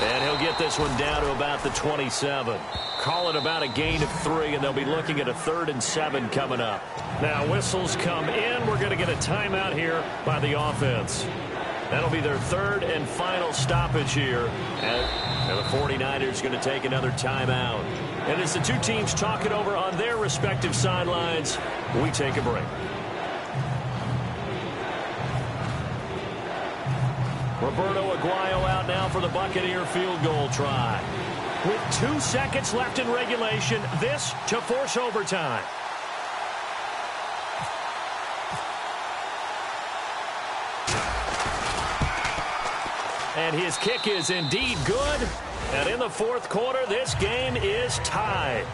And he'll get this one down to about the 27. Call it about a gain of 3, and they'll be looking at a 3rd and 7 coming up. Now whistles come in. We're going to get a timeout here by the offense. That'll be their 3rd and final stoppage here. And the 49ers going to take another timeout. And as the two teams talk it over on their respective sidelines, we take a break. Roberto Aguayo out now for the Buccaneer field goal try. With 2 seconds left in regulation, this to force overtime. And his kick is indeed good. And in the fourth quarter, this game is tied.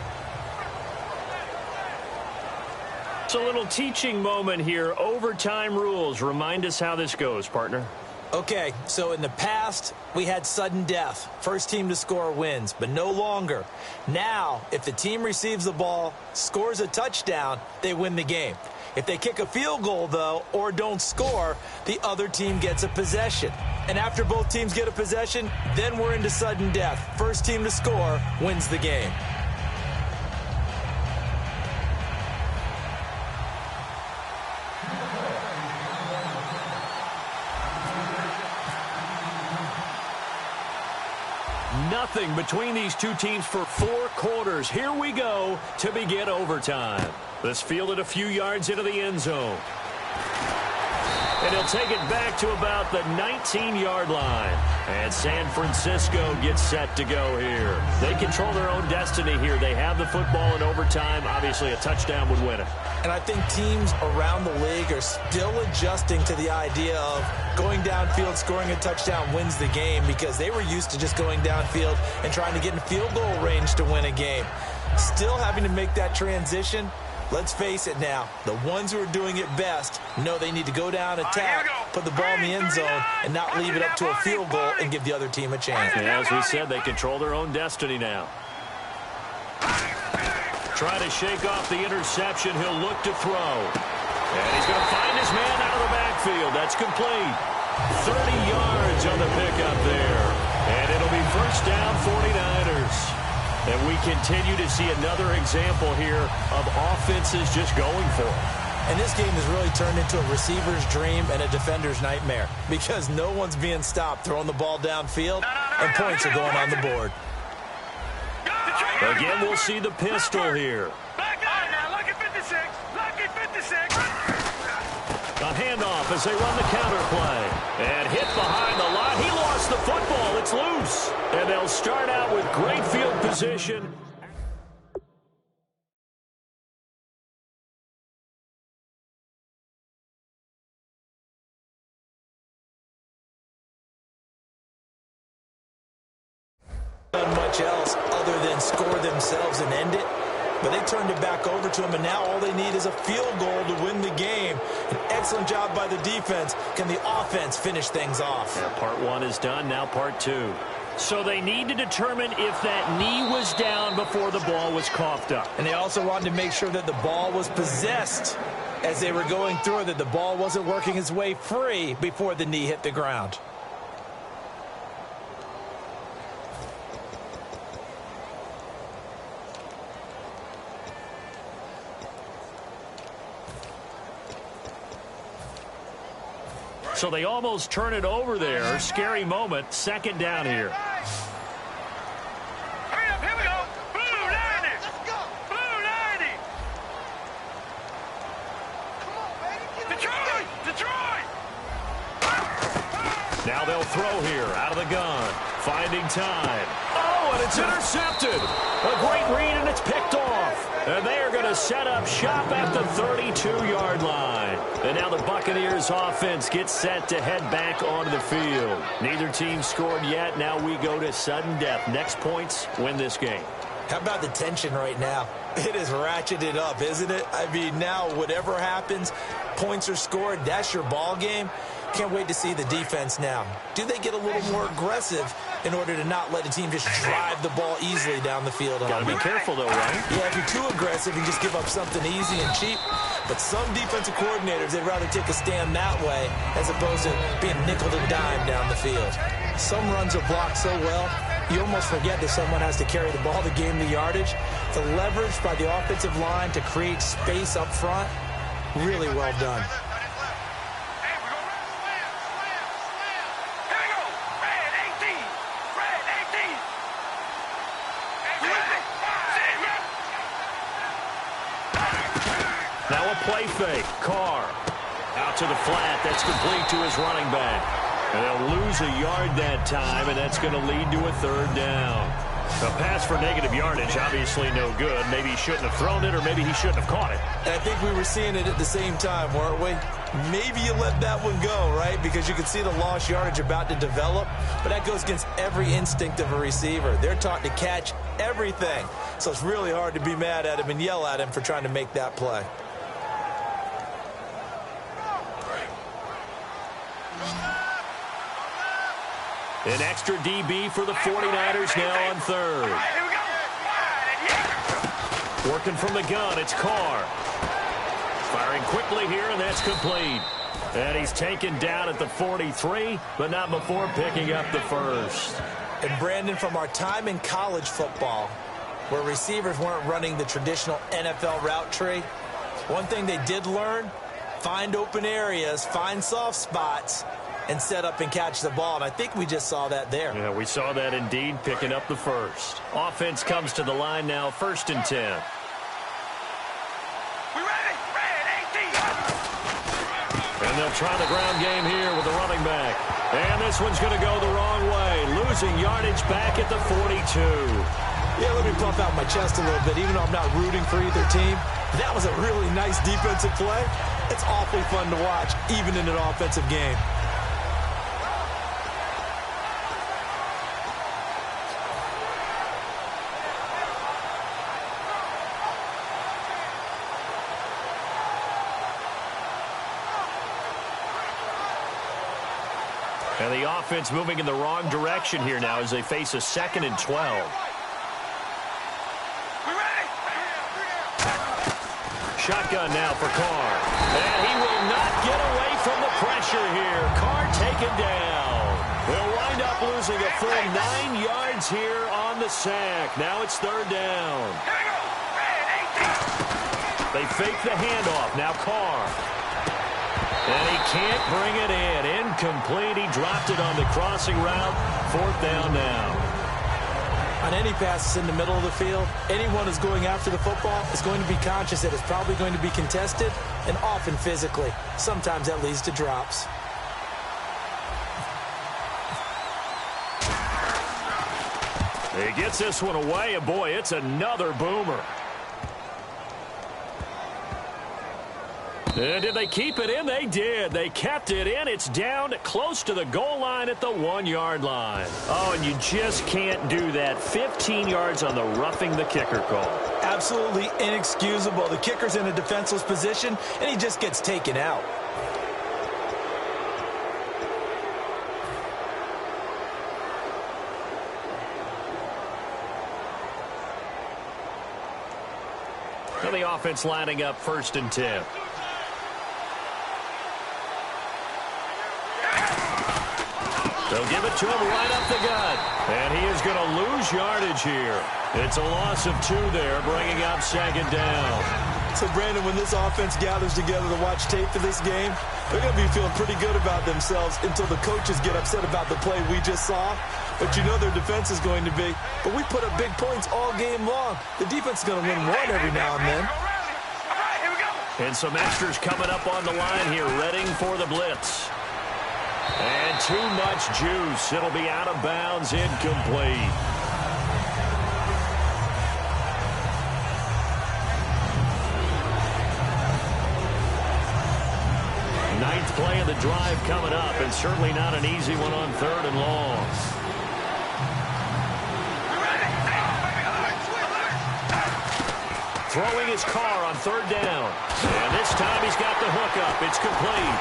It's a little teaching moment here. Overtime rules. Remind us how this goes, partner. Okay, so in the past, we had sudden death. First team to score wins, but no longer. Now, if the team receives the ball, scores a touchdown, they win the game. If they kick a field goal, though, or don't score, the other team gets a possession. And after both teams get a possession, then we're into sudden death. First team to score wins the game. Nothing between these two teams for 4 quarters. Here we go to begin overtime. This fielded a few yards into the end zone. And he'll take it back to about the 19-yard line. And San Francisco gets set to go here. They control their own destiny here. They have the football in overtime. Obviously, a touchdown would win it. And I think teams around the league are still adjusting to the idea of going downfield, scoring a touchdown wins the game, because they were used to just going downfield and trying to get in field goal range to win a game. Still having to make that transition. Let's face it now, the ones who are doing it best know they need to go down, attack, put the ball in the end zone, and not leave it up to a field goal and give the other team a chance. And as we said, they control their own destiny now. Trying to shake off the interception. He'll look to throw. And he's going to find his man out of the backfield. That's complete. 30 yards on the pickup there. And it'll be first down, 49ers. And we continue to see another example here of offenses just going for it. And this game has really turned into a receiver's dream and a defender's nightmare, because no one's being stopped throwing the ball downfield, and points are going on the board. Again, we'll see the pistol here. Back on now, lucky 56. Lucky 56. A handoff as they run the counter play. And hit behind the line. He lost the football. It's loose. And they'll start out with great field position. Done much else other than score themselves and end it. But they turned it back over to him, and now all they need is a field goal to win the game. An excellent job by the defense. Can the offense finish things off? Yeah, part one is done, now part two. So they need to determine if that knee was down before the ball was coughed up. And they also wanted to make sure that the ball was possessed as they were going through it, that the ball wasn't working its way free before the knee hit the ground. So they almost turn it over there. Scary moment. Second down here. Hurry up, here we go. Blue 90. Let's go. Blue 90. Come on, baby. Detroit. Now they'll throw here out of the gun. Finding time. Oh, and it's intercepted. A great read, and it's picked off. And they are going to set up shop at the 32-yard line. And now the Buccaneers offense gets set to head back onto the field. Neither team scored yet. Now we go to sudden death. Next points win this game. How about the tension right now? It is ratcheted up, isn't it? I mean, now whatever happens, points are scored, that's your ball game. Can't wait to see the defense now. Do they get a little more aggressive in order to not let a team just drive the ball easily down the field? Got to be careful, though, right? Yeah, if you're too aggressive, you just give up something easy and cheap. But some defensive coordinators, they'd rather take a stand that way as opposed to being nickel and dime down the field. Some runs are blocked so well, you almost forget that someone has to carry the ball to gain the yardage. The leverage by the offensive line to create space up front, really well done. Now a play fake. Carr out to the flat. That's complete to his running back. And they'll lose a yard that time, and that's going to lead to a third down. A pass for negative yardage, obviously no good. Maybe he shouldn't have thrown it, or maybe he shouldn't have caught it. And I think we were seeing it at the same time, weren't we? Maybe you let that one go, right? Because you can see the lost yardage about to develop. But that goes against every instinct of a receiver. They're taught to catch everything. So it's really hard to be mad at him and yell at him for trying to make that play. An extra DB for the 49ers now on third. Working from the gun, it's Carr. Firing quickly here, and that's complete. And he's taken down at the 43, but not before picking up the first. And Brandon, from our time in college football, where receivers weren't running the traditional NFL route tree, one thing they did learn, find open areas, find soft spots, and set up and catch the ball. And I think we just saw that there. Yeah, we saw that indeed, picking up the first. Offense comes to the line now, 1st and 10. they'll try the ground game here with the running back. And this one's going to go the wrong way, losing yardage back at the 42. Yeah, let me puff out my chest a little bit. Even though I'm not rooting for either team, that was a really nice defensive play. It's awfully fun to watch, even in an offensive game. And the offense moving in the wrong direction here now as they face a 2nd and 12. Shotgun now for Carr. And he will not get away from the pressure here. Carr taken down. They'll wind up losing a full 9 yards here on the sack. Now it's 3rd down. They fake the handoff. Now Carr. And he can't bring it in. Incomplete. He dropped it on the crossing route. 4th down now. On any passes in the middle of the field, anyone who's going after the football is going to be conscious that it's probably going to be contested, and often physically. Sometimes that leads to drops. He gets this one away, and boy, it's another boomer. And did they keep it in? They did. They kept it in. It's down close to the goal line at the 1-yard line. Oh, and you just can't do that. 15 yards on the roughing the kicker call. Absolutely inexcusable. The kicker's in a defenseless position, and he just gets taken out. And the offense lining up 1st and 10. They'll give it to him right up the gut. And he is going to lose yardage here. It's a loss of 2 there, bringing up 2nd down. So, Brandon, when this offense gathers together to watch tape for this game, they're going to be feeling pretty good about themselves until the coaches get upset about the play we just saw. But you know their defense is going to be. But we put up big points all game long. The defense is going to win one every now and then. And some extras coming up on the line here, readying for the blitz. And too much juice. It'll be out of bounds, incomplete. Ninth play of the drive coming up, and certainly not an easy one on 3rd and long. Throwing his Carr on 3rd down. And this time he's got the hook up. It's complete.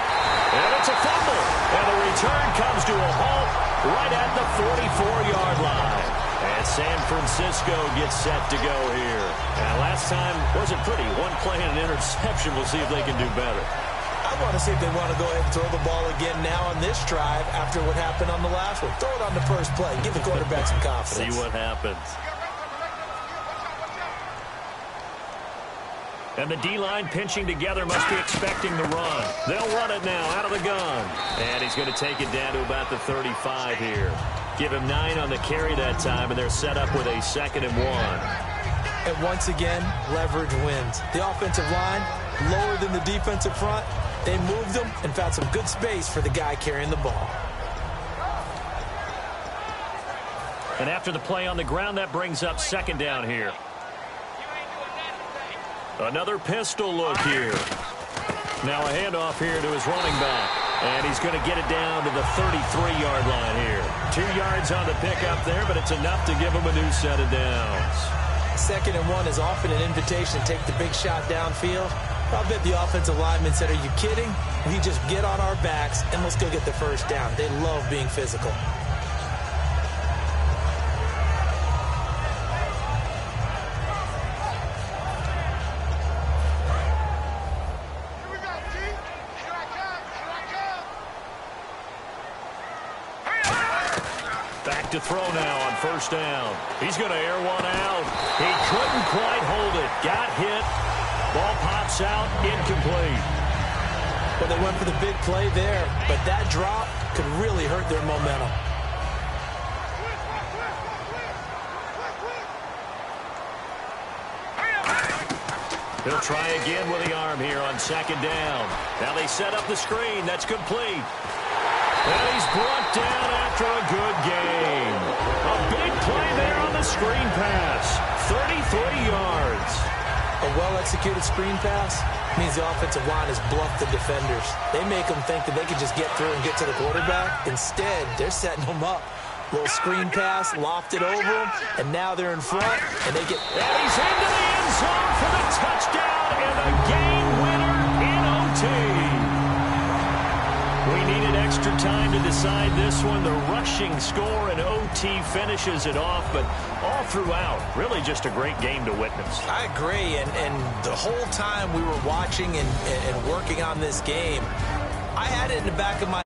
And it's a fumble. And the return comes to a halt right at the 44-yard line. And San Francisco gets set to go here. And last time wasn't pretty. One play and an interception. We'll see if they can do better. I want to see if they want to go ahead and throw the ball again now on this drive after what happened on the last one. Throw it on the first play. Give the quarterback some confidence. See what happens. And the D-line pinching together must be expecting the run. They'll run it now out of the gun. And he's going to take it down to about the 35 here. Give him 9 on the carry that time, and they're set up with a 2nd and 1. And once again, leverage wins. The offensive line, lower than the defensive front. They moved them and found some good space for the guy carrying the ball. And after the play on the ground, that brings up 2nd down here. Another pistol look here. Now a handoff here to his running back. And he's going to get it down to the 33-yard line here. 2 yards on the pickup there, but it's enough to give him a new set of downs. 2nd and 1 is often an invitation to take the big shot downfield. I bet the offensive lineman said, "Are you kidding? We just get on our backs and let's go get the 1st down." They love being physical. Back to throw now on 1st down. He's going to air one out. He couldn't quite hold it. Got hit. Ball pops out. Incomplete. Well, they went for the big play there, but that drop could really hurt their momentum. He'll try again with the arm here on second down. Now they set up the screen. That's complete. And he's brought down after a good game. A big play there on the screen pass. 33 yards. A well-executed screen pass means the offensive line has bluffed the defenders. They make them think that they can just get through and get to the quarterback. Instead, they're setting them up. Little screen pass, lofted over them, and now they're in front, and they get... And he's into the end zone for the touchdown and the game winner in OT. We needed extra time to decide this one. The rushing score in OT finishes it off, but all throughout, really just a great game to witness. I agree, and the whole time we were watching and working on this game, I had it in the back of my